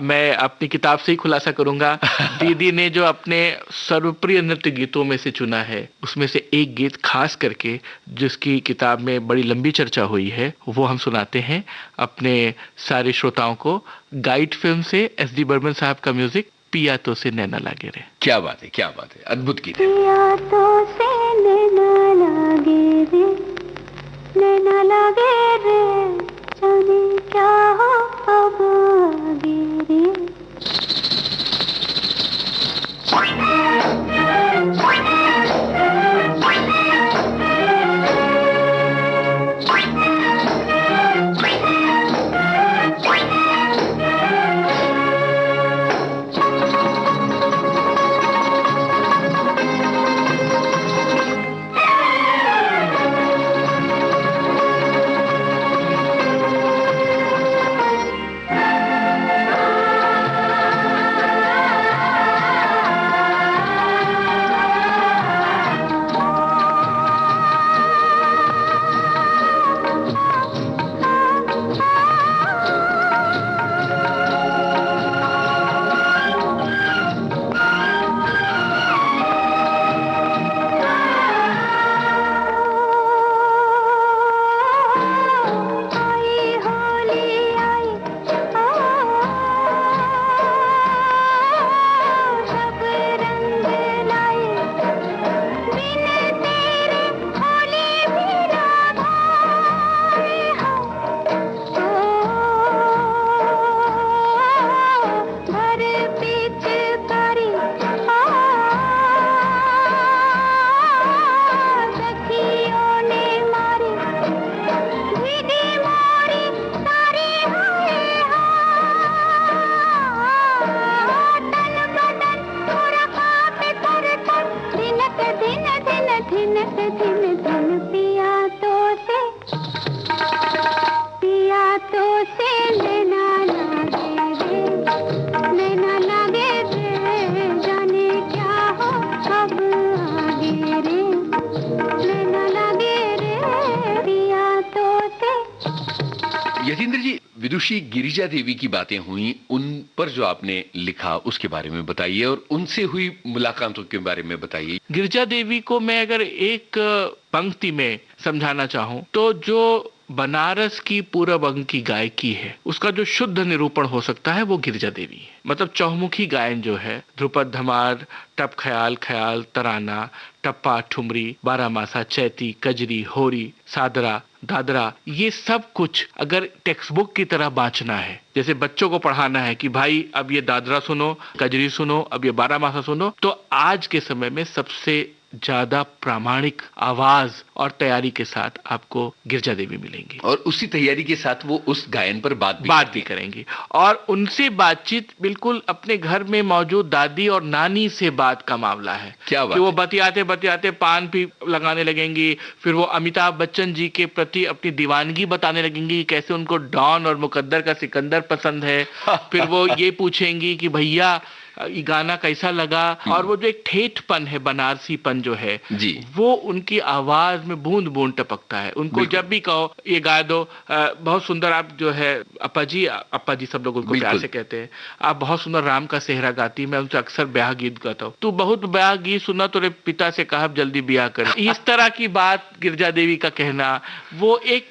मैं अपनी किताब से ही खुलासा करूंगा। दीदी ने जो अपने सर्वप्रिय नृत्य गीतों में से चुना है, उसमें से एक गीत खास करके जिसकी किताब में बड़ी लंबी चर्चा हुई है, वो हम सुनाते हैं अपने सारे श्रोताओं को। गाइड फिल्म से एस.डी. बर्मन साहब का म्यूजिक, पिया तो से नैना लागे रे। क्या बात है, क्या बात है, अद्भुत गीत है। पिया तो से नैना लागे रे, नैना लागे रे, जाने क्या हो अब आगे रे। यतीन्द्र जी, विदुषी गिरिजा देवी की बातें हुई, उन पर जो आपने लिखा उसके बारे में बताइए और उनसे हुई मुलाकातों के बारे में बताइए। गिरिजा देवी को मैं अगर एक पंक्ति में समझाना चाहूं तो जो बनारस की पूरब अंग की गायकी है, उसका जो शुद्ध निरूपण हो सकता है वो गिरिजा देवी है। मतलब चौमुखी गायन जो है, ध्रुपद, धमार, टप ख्याल, ख्याल, तराना, टप्पा, ठुमरी, बारामासा, चैती, कजरी, होरी, सादरा, दादरा, ये सब कुछ अगर टेक्स्ट बुक की तरह बांचना है, जैसे बच्चों को पढ़ाना है कि भाई अब ये दादरा सुनो, कजरी सुनो, अब ये बारामासा सुनो, तो आज के समय में सबसे ज्यादा प्रामाणिक आवाज और तैयारी के साथ आपको गिरिजा देवी मिलेंगी। और उसी तैयारी के साथ वो उस गायन पर बात भी करेंगी और उनसे बातचीत बिल्कुल अपने घर में मौजूद दादी और नानी से बात का मामला है। क्या बात कि वो है? बतियाते बतियाते पान भी लगाने लगेंगी, फिर वो अमिताभ बच्चन जी के प्रति अपनी दीवानगी बताने लगेंगी, कैसे उनको डॉन और मुकद्दर का सिकंदर पसंद है। फिर वो ये पूछेंगी कि भैया ये गाना कैसा लगा। और वो जो एक ठेठपन है, बनारसीपन जो है जी, वो उनकी आवाज में बूंद बूंद टपकता है। उनको जब भी कहो ये गा दो, बहुत सुंदर आप जो है अपा जी सब लोग उनको प्यार से कहते हैं, आप बहुत सुंदर राम का सेहरा गाती। मैं उनसे अक्सर ब्याह गीत गाता हूँ, तू बहुत ब्याह गीत सुना तो पिता से कहा जल्दी ब्याह कर। इस तरह की बात गिरजा देवी का कहना, वो एक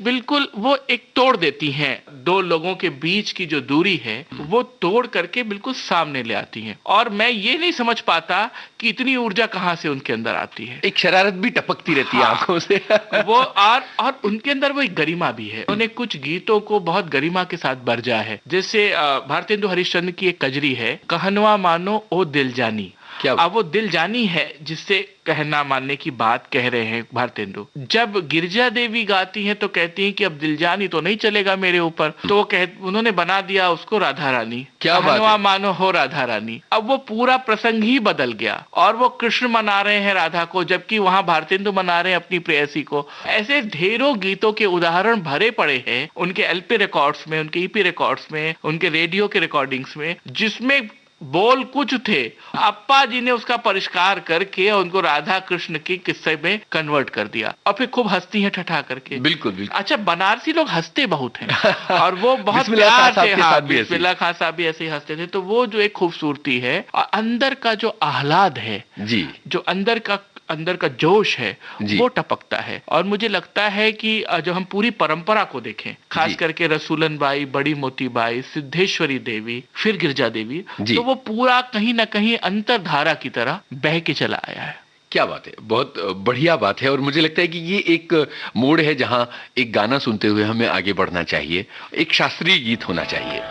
तोड़ देती हैं दो लोगों के बीच की जो दूरी है, वो तोड़ करके बिल्कुल सामने ले आती हैं। और मैं ये नहीं समझ पाता कि इतनी ऊर्जा कहाँ से उनके अंदर आती है। एक शरारत भी टपकती रहती है आंखों से। वो और उनके अंदर वो एक गरिमा भी है। उन्होंने कुछ गीतों को बहुत गरिमा के साथ बरजा है, जैसे भारतेंदु हरिश्चंद्र की एक कजरी है, कहनवा मानो ओ दिल जानी। अब वो दिल जानी है जिससे कहना मानने की बात कह रहे हैं भारतेंदु। जब गिरजा देवी गाती हैं तो कहती हैं कि अब दिल जानी तो नहीं चलेगा मेरे ऊपर, तो उन्होंने बना दिया उसको राधा रानी। क्या बात है? मानो हो राधा रानी। अब वो पूरा प्रसंग ही बदल गया और वो कृष्ण मना रहे हैं राधा को, जबकि वहां भारतेंदु मना रहे हैं अपनी प्रेयसी को। ऐसे ढेरों गीतों के उदाहरण भरे पड़े हैं उनके एलपी रिकॉर्ड्स में, उनके ईपी रिकॉर्ड्स में, उनके रेडियो के रिकॉर्डिंग्स में, जिसमें बोल कुछ थे, अप्पा जी ने उसका परिष्कार करके उनको राधा कृष्ण के किस्से में कन्वर्ट कर दिया और फिर खूब हंसती हैं ठठा करके। बिल्कुल बिल्कुल। अच्छा, बनारसी लोग हंसते बहुत हैं और वो बहुत प्यार से, बिस्मिल्लाह खान साहब भी ऐसे ही हंसते थे। तो वो जो एक खूबसूरती है और अंदर का जो आह्लाद है जी, जो अंदर का जोश है वो टपकता है। और मुझे लगता है कि जब हम पूरी परंपरा को देखें, खास करके रसूलन बाई, बड़ी मोती बाई, सिद्धेश्वरी देवी, फिर गिरजा देवी, तो वो पूरा कहीं ना कहीं अंतरधारा की तरह बह के चला आया है। क्या बात है, बहुत बढ़िया बात है। और मुझे लगता है कि ये एक मोड़ है जहां एक गाना सुनते हुए हमें आगे बढ़ना चाहिए, एक शास्त्रीय गीत होना चाहिए।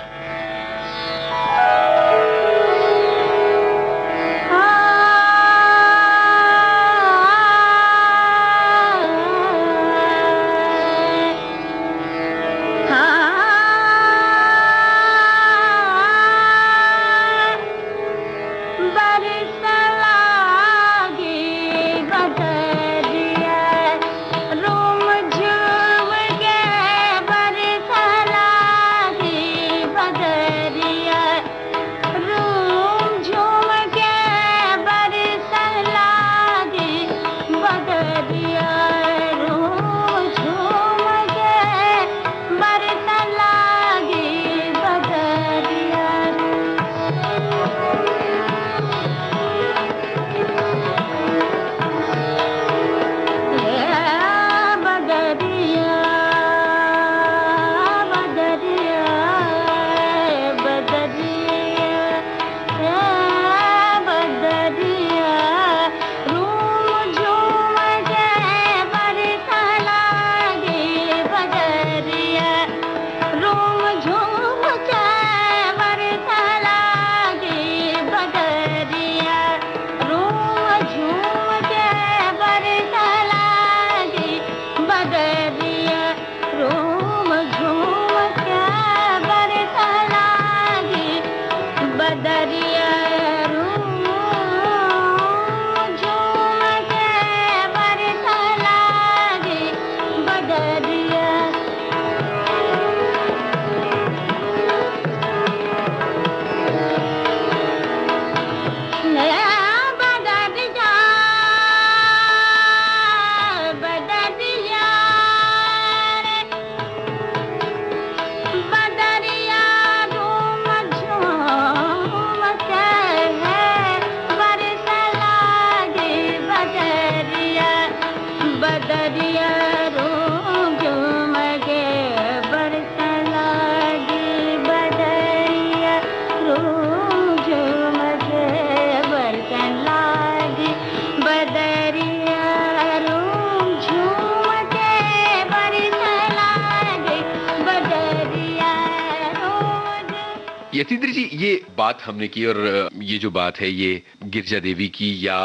यतीन्द्र जी, ये बात हमने की और ये जो बात है ये गिरजा देवी की या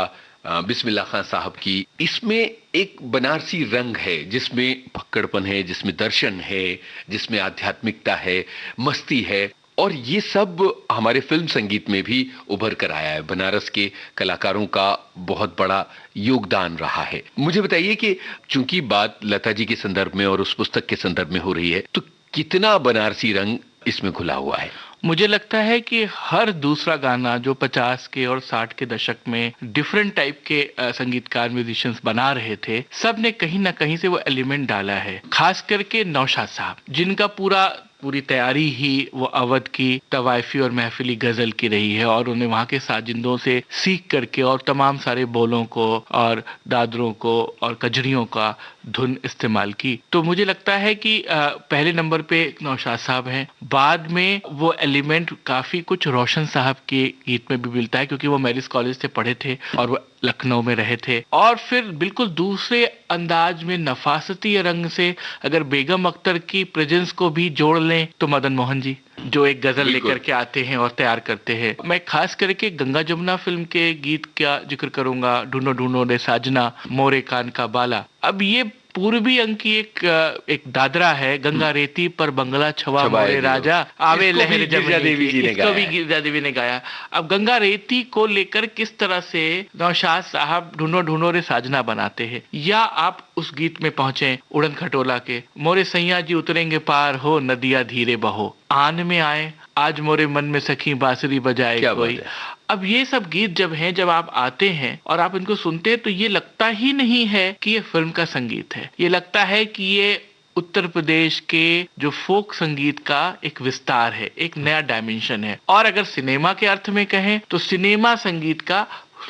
बिस्मिल्लाह खान साहब की, इसमें एक बनारसी रंग है जिसमें पकड़पन है, जिसमें दर्शन है, जिसमें आध्यात्मिकता है, मस्ती है। और ये सब हमारे फिल्म संगीत में भी उभर कर आया है। बनारस के कलाकारों का बहुत बड़ा योगदान रहा है। मुझे बताइए कि चूंकि बात लता जी के संदर्भ में और उस पुस्तक के संदर्भ में हो रही है, तो कितना बनारसी रंग इसमें घुला हुआ है? मुझे लगता है कि हर दूसरा गाना जो 50 के और 60 के दशक में डिफरेंट टाइप के संगीतकार म्यूजिशियंस बना रहे थे, सब ने कहीं ना कहीं से वो एलिमेंट डाला है। खास करके नौशाद साहब, जिनका पूरी तैयारी ही वो अवध की तवाइफी और महफिली गजल की रही है, और उन्हें वहाँ के साजिंदों से सीख करके और तमाम सारे बोलों को और दादरों को और कजरियों का धुन इस्तेमाल की। तो मुझे लगता है कि पहले नंबर पे नौशाद साहब हैं। बाद में वो एलिमेंट काफी कुछ रोशन साहब के गीत में भी मिलता है, क्योंकि वो मैरिज कॉलेज से पढ़े थे और वो लखनऊ में रहे थे। और फिर बिल्कुल दूसरे अंदाज में नफासती रंग से अगर बेगम अख्तर की प्रेजेंस को भी जोड़ लें तो मदन मोहन जी, जो एक गजल लेकर के आते हैं और तैयार करते हैं। मैं खास करके गंगा जमुना फिल्म के गीत का जिक्र करूंगा, ढूंढो ढूंढो रे साजना, मोरे कान का बाला। अब ये पूर्वी अंक की एक दादरा है, गंगा रेती पर बंगला छवा मोरे राजा, आवे लहर देवी जी ने गाया, गिरजा देवी ने गाया। अब गंगा रेती को लेकर किस तरह से नौशाद साहब ढूंढो ढूंढो रे साजना बनाते हैं, या आप उस गीत में पहुंचे उड़न खटोला के, मोरे सैया जी उतरेंगे पार हो नदिया धीरे बहो, आन में आए आज मोरे मन में सखी बांसुरी बजाए कोई। अब ये सब गीत जब आप आते हैं और आप इनको सुनते हैं तो ये लगता ही नहीं है कि ये फिल्म का संगीत है, ये लगता है कि ये उत्तर प्रदेश के जो फोक संगीत का एक विस्तार है, एक नया डायमेंशन है। और अगर सिनेमा के अर्थ में कहें तो सिनेमा संगीत का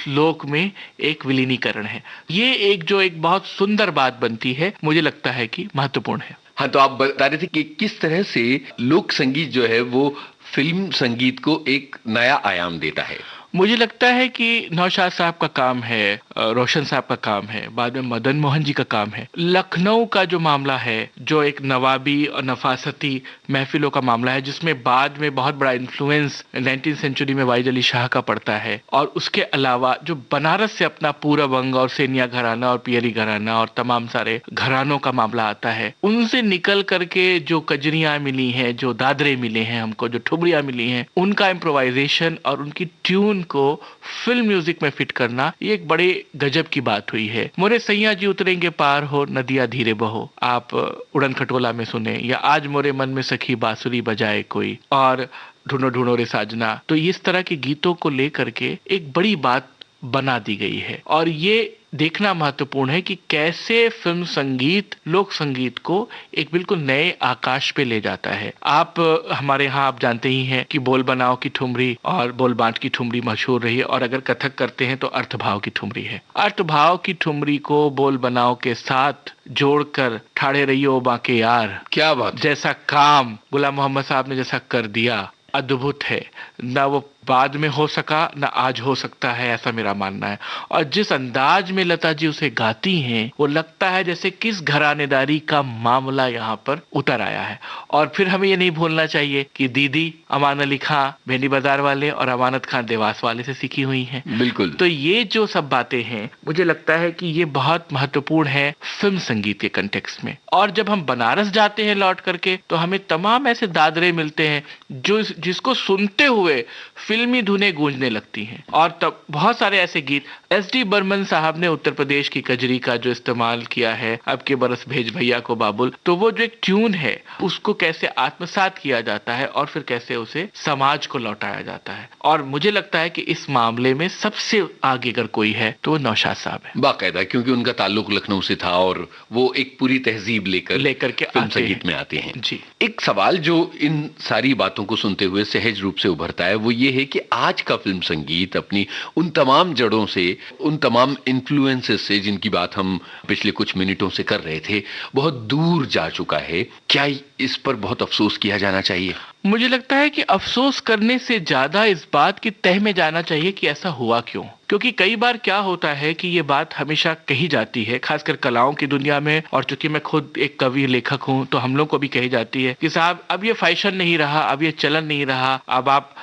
लोक में एक विलीनीकरण है। ये एक बहुत सुंदर बात बनती है, मुझे लगता है कि महत्वपूर्ण है। हाँ, तो आप बता रहे थे कि किस तरह से लोक संगीत जो है वो फिल्म संगीत को एक नया आयाम देता है। मुझे लगता है कि नौशाद साहब का काम है, रोशन साहब का काम है, बाद में मदन मोहन जी का काम है। लखनऊ का जो मामला है, जो एक नवाबी और नफासती महफिलों का मामला है, जिसमें बाद में बहुत बड़ा इन्फ्लुएंस 19वीं सेंचुरी में वाइज अली शाह का पड़ता है, और उसके अलावा जो बनारस से अपना पूरब अंग और सेनिया घराना और पियरी घराना और तमाम सारे घरानों का मामला आता है, उनसे निकल करके जो कजरियां मिली हैं, जो दादरे मिले हैं हमको, जो ठुमरियां मिली हैं, उनका इम्प्रोवाइजेशन और उनकी ट्यून को फिल्म म्यूजिक में फिट करना, ये एक बड़े गजब की बात हुई है। मोरे सैया जी उतरेंगे पार हो नदिया धीरे बहो, आप उड़न खटोला में सुने, या आज मोरे मन में सखी बांसुरी बजाए कोई, और ढूंढो ढूंढो रे साजना। तो इस तरह के गीतों को लेकर के एक बड़ी बात बना दी गई है, और ये देखना महत्वपूर्ण है कि कैसे फिल्म संगीत लोक संगीत को एक बिल्कुल नए आकाश पे ले जाता है। आप हमारे यहाँ आप जानते ही हैं कि बोल बनाओ की ठुमरी और बोल बांट की ठुमरी मशहूर रही है, और अगर कथक करते हैं तो अर्थभाव की ठुमरी है। अर्थभाव की ठुमरी को बोल बनाओ के साथ जोड़कर ठाड़े रहियो बाके यार, क्या बात, जैसा काम गुलाम मोहम्मद साहब ने जैसा कर दिया, अद्भुत है। ना वो बाद में हो सका ना आज हो सकता है, ऐसा मेरा मानना है। और जिस अंदाज में लता जी उसे गाती हैं, वो लगता है जैसे किस घरानेदारी का मामला यहाँ पर उतर आया है। और फिर हमें ये नहीं भूलना चाहिए कि दीदी अमान अली खां भेंडी बाजार वाले और अमानत खां देवास वाले से सीखी हुई हैं। बिल्कुल। तो ये जो सब बातें हैं, मुझे लगता है कि ये बहुत महत्वपूर्ण है फिल्म संगीत के कंटेक्स्ट में। और जब हम बनारस जाते हैं लौट करके, तो हमें तमाम ऐसे दादरे मिलते हैं जो जिसको सुनते हुए फिल्मी धुनें गूंजने लगती हैं। और तब बहुत सारे ऐसे गीत एस.डी. बर्मन साहब ने उत्तर प्रदेश की कजरी का जो इस्तेमाल किया है, अब के बरस भेज भैया को बाबुल, तो वो जो एक ट्यून है उसको कैसे आत्मसात किया जाता है और फिर कैसे उसे समाज को लौटाया जाता है। और मुझे लगता है कि इस मामले में सबसे आगे अगर कोई है तो वो नौशाद साहब है, बाकायदा, क्योंकि उनका ताल्लुक लखनऊ से था और वो एक पूरी तहजीब लेकर के फिल्म संगीत में आते हैं। जी। एक सवाल जो इन सारी बातों को सुनते हुए सहज रूप से उभरता है वो ये है कि आज का फिल्म संगीत अपनी उन तमाम जड़ों से, उन तमाम इन्फ्लुएंसेस से जिनकी बात हम पिछले कुछ मिनटों से कर रहे थे, बहुत दूर जा चुका है। क्या इस पर बहुत अफसोस किया जाना चाहिए? मुझे लगता है कि अफसोस करने से ज्यादा इस बात की तह में जाना चाहिए कि ऐसा हुआ क्यों। क्योंकि कई बार क्या होता है कि ये बात हमेशा कही जाती है, खासकर कलाओं की दुनिया में, और चूंकि मैं खुद एक कवि लेखक हूँ तो हम लोग को भी कही जाती है कि साहब अब ये फैशन नहीं रहा, अब ये चलन नहीं रहा, अब आप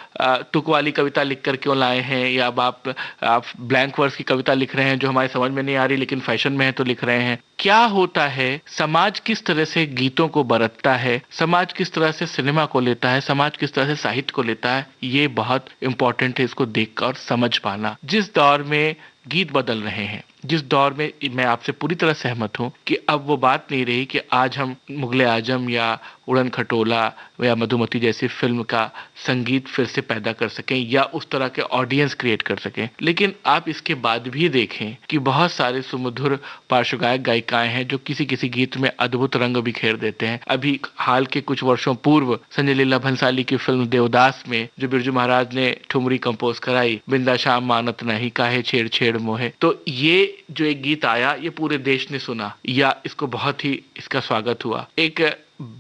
तुक वाली कविता लिख कर क्यों लाए हैं, या अब आप ब्लैंक वर्स की कविता लिख रहे हैं जो हमारे समझ में नहीं आ रही लेकिन फैशन में है तो लिख रहे हैं। क्या होता है, समाज किस तरह से गीतों को बरतता है, समाज किस तरह से सिनेमा को लेता है, समाज किस तरह से साहित्य को लेता है, ये बहुत इंपॉर्टेंट है इसको देखकर समझ पाना। जिस दौर में गीत बदल रहे हैं, जिस दौर में मैं आपसे पूरी तरह सहमत हूँ कि अब वो बात नहीं रही कि आज हम मुगले आजम या उड़न खटोला या मधुमती जैसी फिल्म का संगीत फिर से पैदा कर सकें या उस तरह के ऑडियंस क्रिएट कर सकें, लेकिन आप इसके बाद भी देखें कि बहुत सारे सुमधुर पार्श्व गायक गायिकाएं हैं जो किसी किसी गीत में अद्भुत रंग बिखेर देते हैं। अभी हाल के कुछ वर्षों पूर्व संजय लीला भंसाली की फिल्म देवदास में जो बिरजू महाराज ने ठुमरी कंपोज कराई, बिंदा शाम मानत नहीं काहे छेड़ छेड़ मोहे, तो ये जो एक गीत आया ये पूरे देश ने सुना या इसको बहुत ही इसका स्वागत हुआ। एक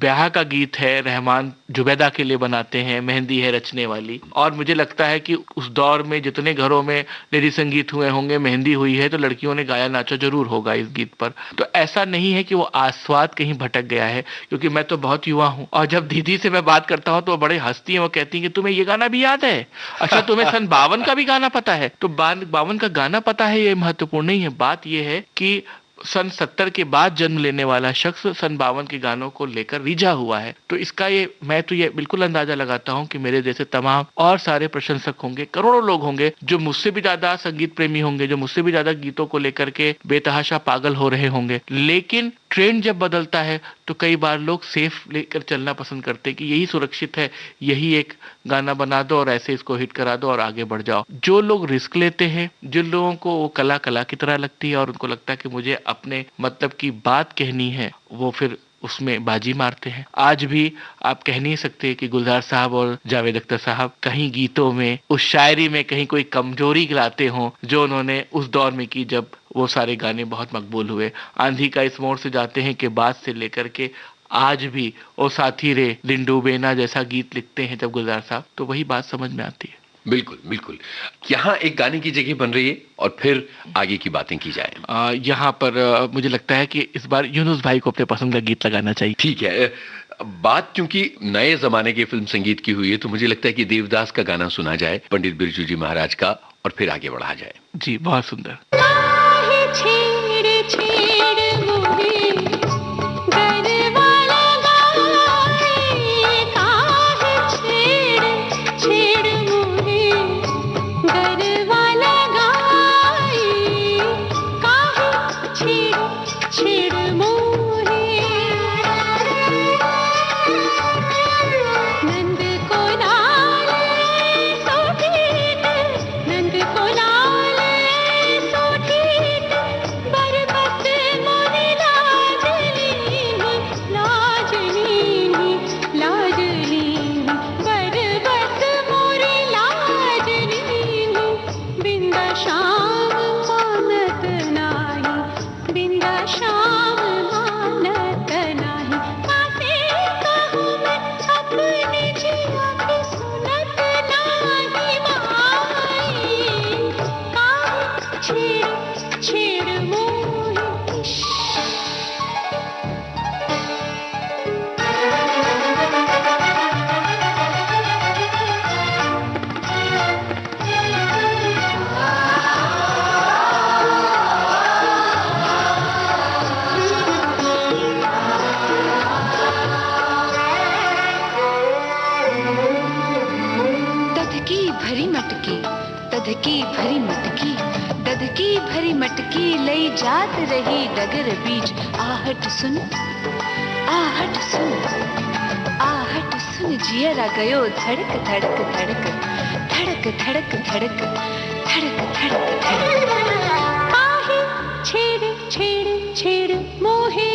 ब्याह का गीत है, रहमान जुबैदा के लिए बनाते हैं, मेहंदी है रचने वाली, और मुझे लगता है कि उस दौर में जितने घरों में लेडी संगीत हुए होंगे, मेहंदी हुई है, तो लड़कियों ने गाया नाचा जरूर होगा इस गीत पर। तो ऐसा नहीं है कि वो आस्वाद कहीं भटक गया है, क्योंकि मैं तो बहुत युवा हूँ और जब दीदी से मैं बात करता हूँ तो वो बड़े हंसती हैं, वो कहती है कि तुम्हें ये गाना भी याद है, अच्छा तुम्हें सन 52 का भी गाना पता है। तो 52 का गाना पता है ये महत्वपूर्ण नहीं है, बात ये है कि सन 70 के बाद जन्म लेने वाला शख्स सन 52 के गानों को लेकर रिझा हुआ है। तो इसका मैं तो ये बिल्कुल अंदाजा लगाता हूँ कि मेरे जैसे तमाम और सारे प्रशंसक होंगे, करोड़ों लोग होंगे जो मुझसे भी ज्यादा संगीत प्रेमी होंगे, जो मुझसे भी ज्यादा गीतों को लेकर के बेतहाशा पागल हो रहे होंगे। लेकिन ट्रेंड जब बदलता है तो कई बार लोग सेफ लेकर चलना पसंद करते हैं कि यही सुरक्षित है, यही एक गाना बना दो और ऐसे इसको हिट करा दो और आगे बढ़ जाओ। जो लोग रिस्क लेते हैं, जिन लोगों को वो कला कला की तरह लगती है और उनको लगता है कि मुझे अपने मतलब की बात कहनी है, वो फिर उसमें बाजी मारते हैं। आज भी आप कह नहीं सकते कि गुलजार साहब और जावेद अख्तर साहब कहीं गीतों में, उस शायरी में कहीं कोई कमजोरी गिलाते हों जो उन्होंने उस दौर में की जब वो सारे गाने बहुत मकबूल हुए। आंधी का इस मोड़ से जाते हैं कि बात से लेकर के आज भी ओ साथी रे लिंडू बेना जैसा गीत लिखते हैं जब गुलजार साहब, तो वही बात समझ में आती है। बिल्कुल बिल्कुल। यहाँ एक गाने की जगह बन रही है और फिर आगे की बातें की जाए। यहाँ पर मुझे लगता है कि इस बार यूनुस भाई को अपने पसंद का गीत लगाना चाहिए। ठीक है, बात क्योंकि नए जमाने के फिल्म संगीत की हुई है तो मुझे लगता है कि देवदास का गाना सुना जाए, पंडित बिरजू जी महाराज का, और फिर आगे बढ़ा जाए। जी बहुत सुंदर। दधकी भरी मटकी, दधकी भरी मटकी लई जात रही डगर बीच। आहट सुन, आहट सुन, आहट सुन, जियरा गयो धड़क धड़क धड़क, धड़क धड़क धड़क, धड़क धड़क धड़क। काहे छेड़ छेड़ छेड़ मोहे।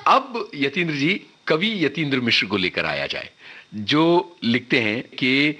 अब यतीन्द्र जी, कवि यतीन्द्र मिश्र को लेकर आया जाए, जो लिखते हैं कि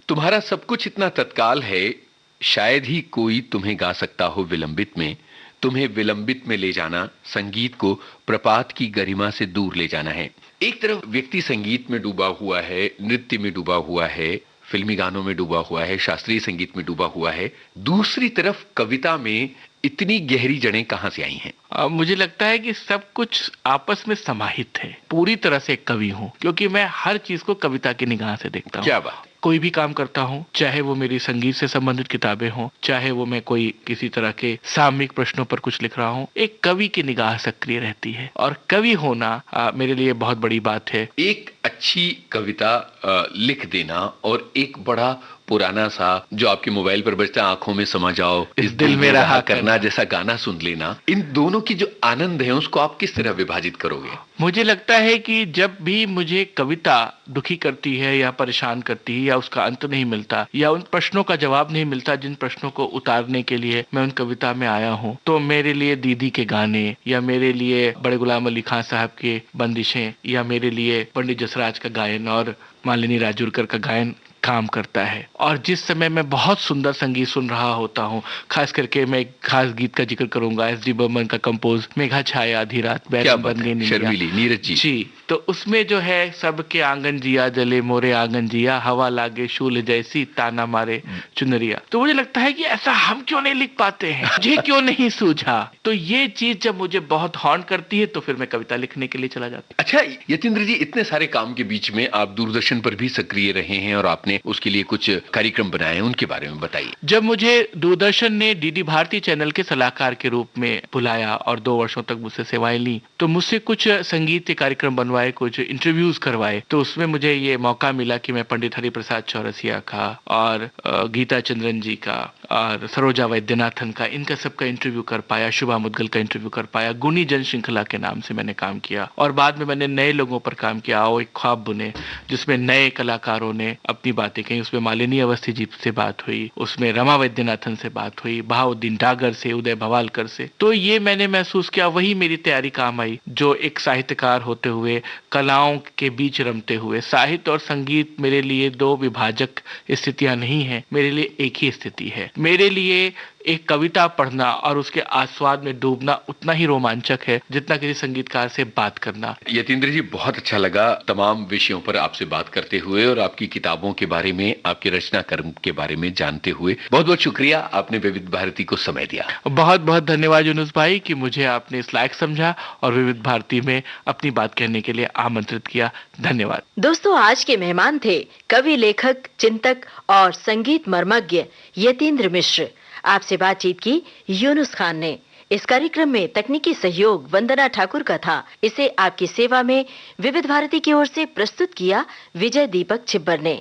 तुम्हारा सब कुछ इतना तत्काल है, शायद ही कोई तुम्हें गा सकता हो विलंबित में। तुम्हें विलंबित में ले जाना संगीत को प्रपात की गरिमा से दूर ले जाना है। एक तरफ व्यक्ति संगीत में डूबा हुआ है, नृत्य में डूबा हुआ है, फिल्मी गानों में डूबा हुआ है, शास्त्रीय संगीत में डूबा हुआ है। दूसरी तरफ कविता में इतनी गहरी जड़ें कहां से आई हैं? मुझे लगता है कि सब कुछ आपस में समाहित है। पूरी तरह से एक कवि हूँ क्योंकि मैं हर चीज को कविता की निगाह से देखता हूँ। क्या बात। कोई भी काम करता हूँ, चाहे वो मेरी संगीत से संबंधित किताबें हों, चाहे वो मैं कोई किसी तरह के सामयिक प्रश्नों पर कुछ लिख रहा हूँ, एक कवि की निगाह सक्रिय रहती है और कवि होना मेरे लिए बहुत बड़ी बात है। एक अच्छी कविता लिख देना और एक बड़ा पुराना सा जो आपके मोबाइल पर बजता है, आंखों में समा जाओ, इस दिल में रहा करना जैसा गाना सुन लेना, इन दोनों की जो आनंद है उसको आप किस तरह विभाजित करोगे? मुझे लगता है कि जब भी मुझे कविता दुखी करती है या परेशान करती है या उसका अंत नहीं मिलता या उन प्रश्नों का जवाब नहीं मिलता जिन प्रश्नों को उतारने के लिए मैं उन कविता में आया हूँ, तो मेरे लिए दीदी के गाने या मेरे लिए बड़े गुलाम अली खान साहब के बंदिशें या मेरे लिए पंडित जसराज का गायन और मालिनी राजूरकर का गायन काम करता है। और जिस समय मैं बहुत सुंदर संगीत सुन रहा होता हूँ, खास करके मैं एक खास गीत का जिक्र करूंगा, एस.डी. बर्मन का कंपोज मेघा छाया आधी रात बैरन बन गई शर्मिली नीरज जी। तो उसमें जो है सबके आंगन जिया जले मोरे आंगन जिया, हवा लागे शूल जैसी ताना मारे चुनरिया। तो मुझे लगता है कि ऐसा हम क्यों नहीं लिख पाते हैं, मुझे क्यों नहीं सूझा। तो ये चीज जब मुझे बहुत हॉन्ट करती है तो फिर मैं कविता लिखने के लिए चला जाता हूँ। अच्छा यतीन्द्र जी, इतने सारे काम के बीच में आप दूरदर्शन पर भी सक्रिय रहे हैं और आपने उसके लिए कुछ कार्यक्रम बनाए हैं, उनके बारे में बताइए। जब मुझे दूरदर्शन ने डीडी भारती चैनल के सलाहकार के रूप में बुलाया और 2 वर्षों तक मुझसे सेवाएं ली, तो मुझसे कुछ संगीत के कार्यक्रम बनवाए, कुछ इंटरव्यूज करवाए। तो उसमें मुझे ये मौका मिला कि मैं पंडित हरिप्रसाद चौरसिया का और गीता चंद्रन जी का और सरोजा वैद्यनाथन का, इनका सबका इंटरव्यू कर पाया, शुभा मुद्गल का इंटरव्यू कर पाया। गुनी जन श्रृंखला के नाम से मैंने काम किया और बाद में मैंने नए लोगों पर काम किया, आओ एक ख्वाब बुने, जिसमें नए कलाकारों ने अपनी बातें कही। उसमें मालिनी अवस्थी जी से बात हुई, उसमें रमा वैद्यनाथन से बात हुई, बहाउद्दीन डागर से, उदय भवालकर से। तो ये मैंने महसूस किया, वही मेरी तैयारी काम आई, जो एक साहित्यकार होते हुए, कलाओं के बीच रमते हुए। साहित्य और संगीत मेरे लिए 2 विभाजक स्थितियां नहीं है, मेरे लिए एक ही स्थिति है। मेरे लिए एक कविता पढ़ना और उसके आस्वाद में डूबना उतना ही रोमांचक है जितना किसी संगीतकार से बात करना। यतीन्द्र जी, बहुत अच्छा लगा तमाम विषयों पर आपसे बात करते हुए और आपकी किताबों के बारे में, आपके रचना कर्म के बारे में जानते हुए। बहुत बहुत शुक्रिया, आपने विविध भारती को समय दिया। बहुत बहुत धन्यवाद यूनुस भाई कि मुझे आपने इस लायक समझा और विविध भारती में अपनी बात कहने के लिए आमंत्रित किया। धन्यवाद। दोस्तों, आज के मेहमान थे कवि, लेखक, चिंतक और संगीत मर्मज्ञ यतीन्द्र मिश्र। आपसे बातचीत की यूनुस खान ने। इस कार्यक्रम में तकनीकी सहयोग वंदना ठाकुर का था। इसे आपकी सेवा में विविध भारती की ओर से प्रस्तुत किया विजय दीपक छिब्बर ने।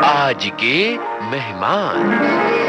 आज के मेहमान।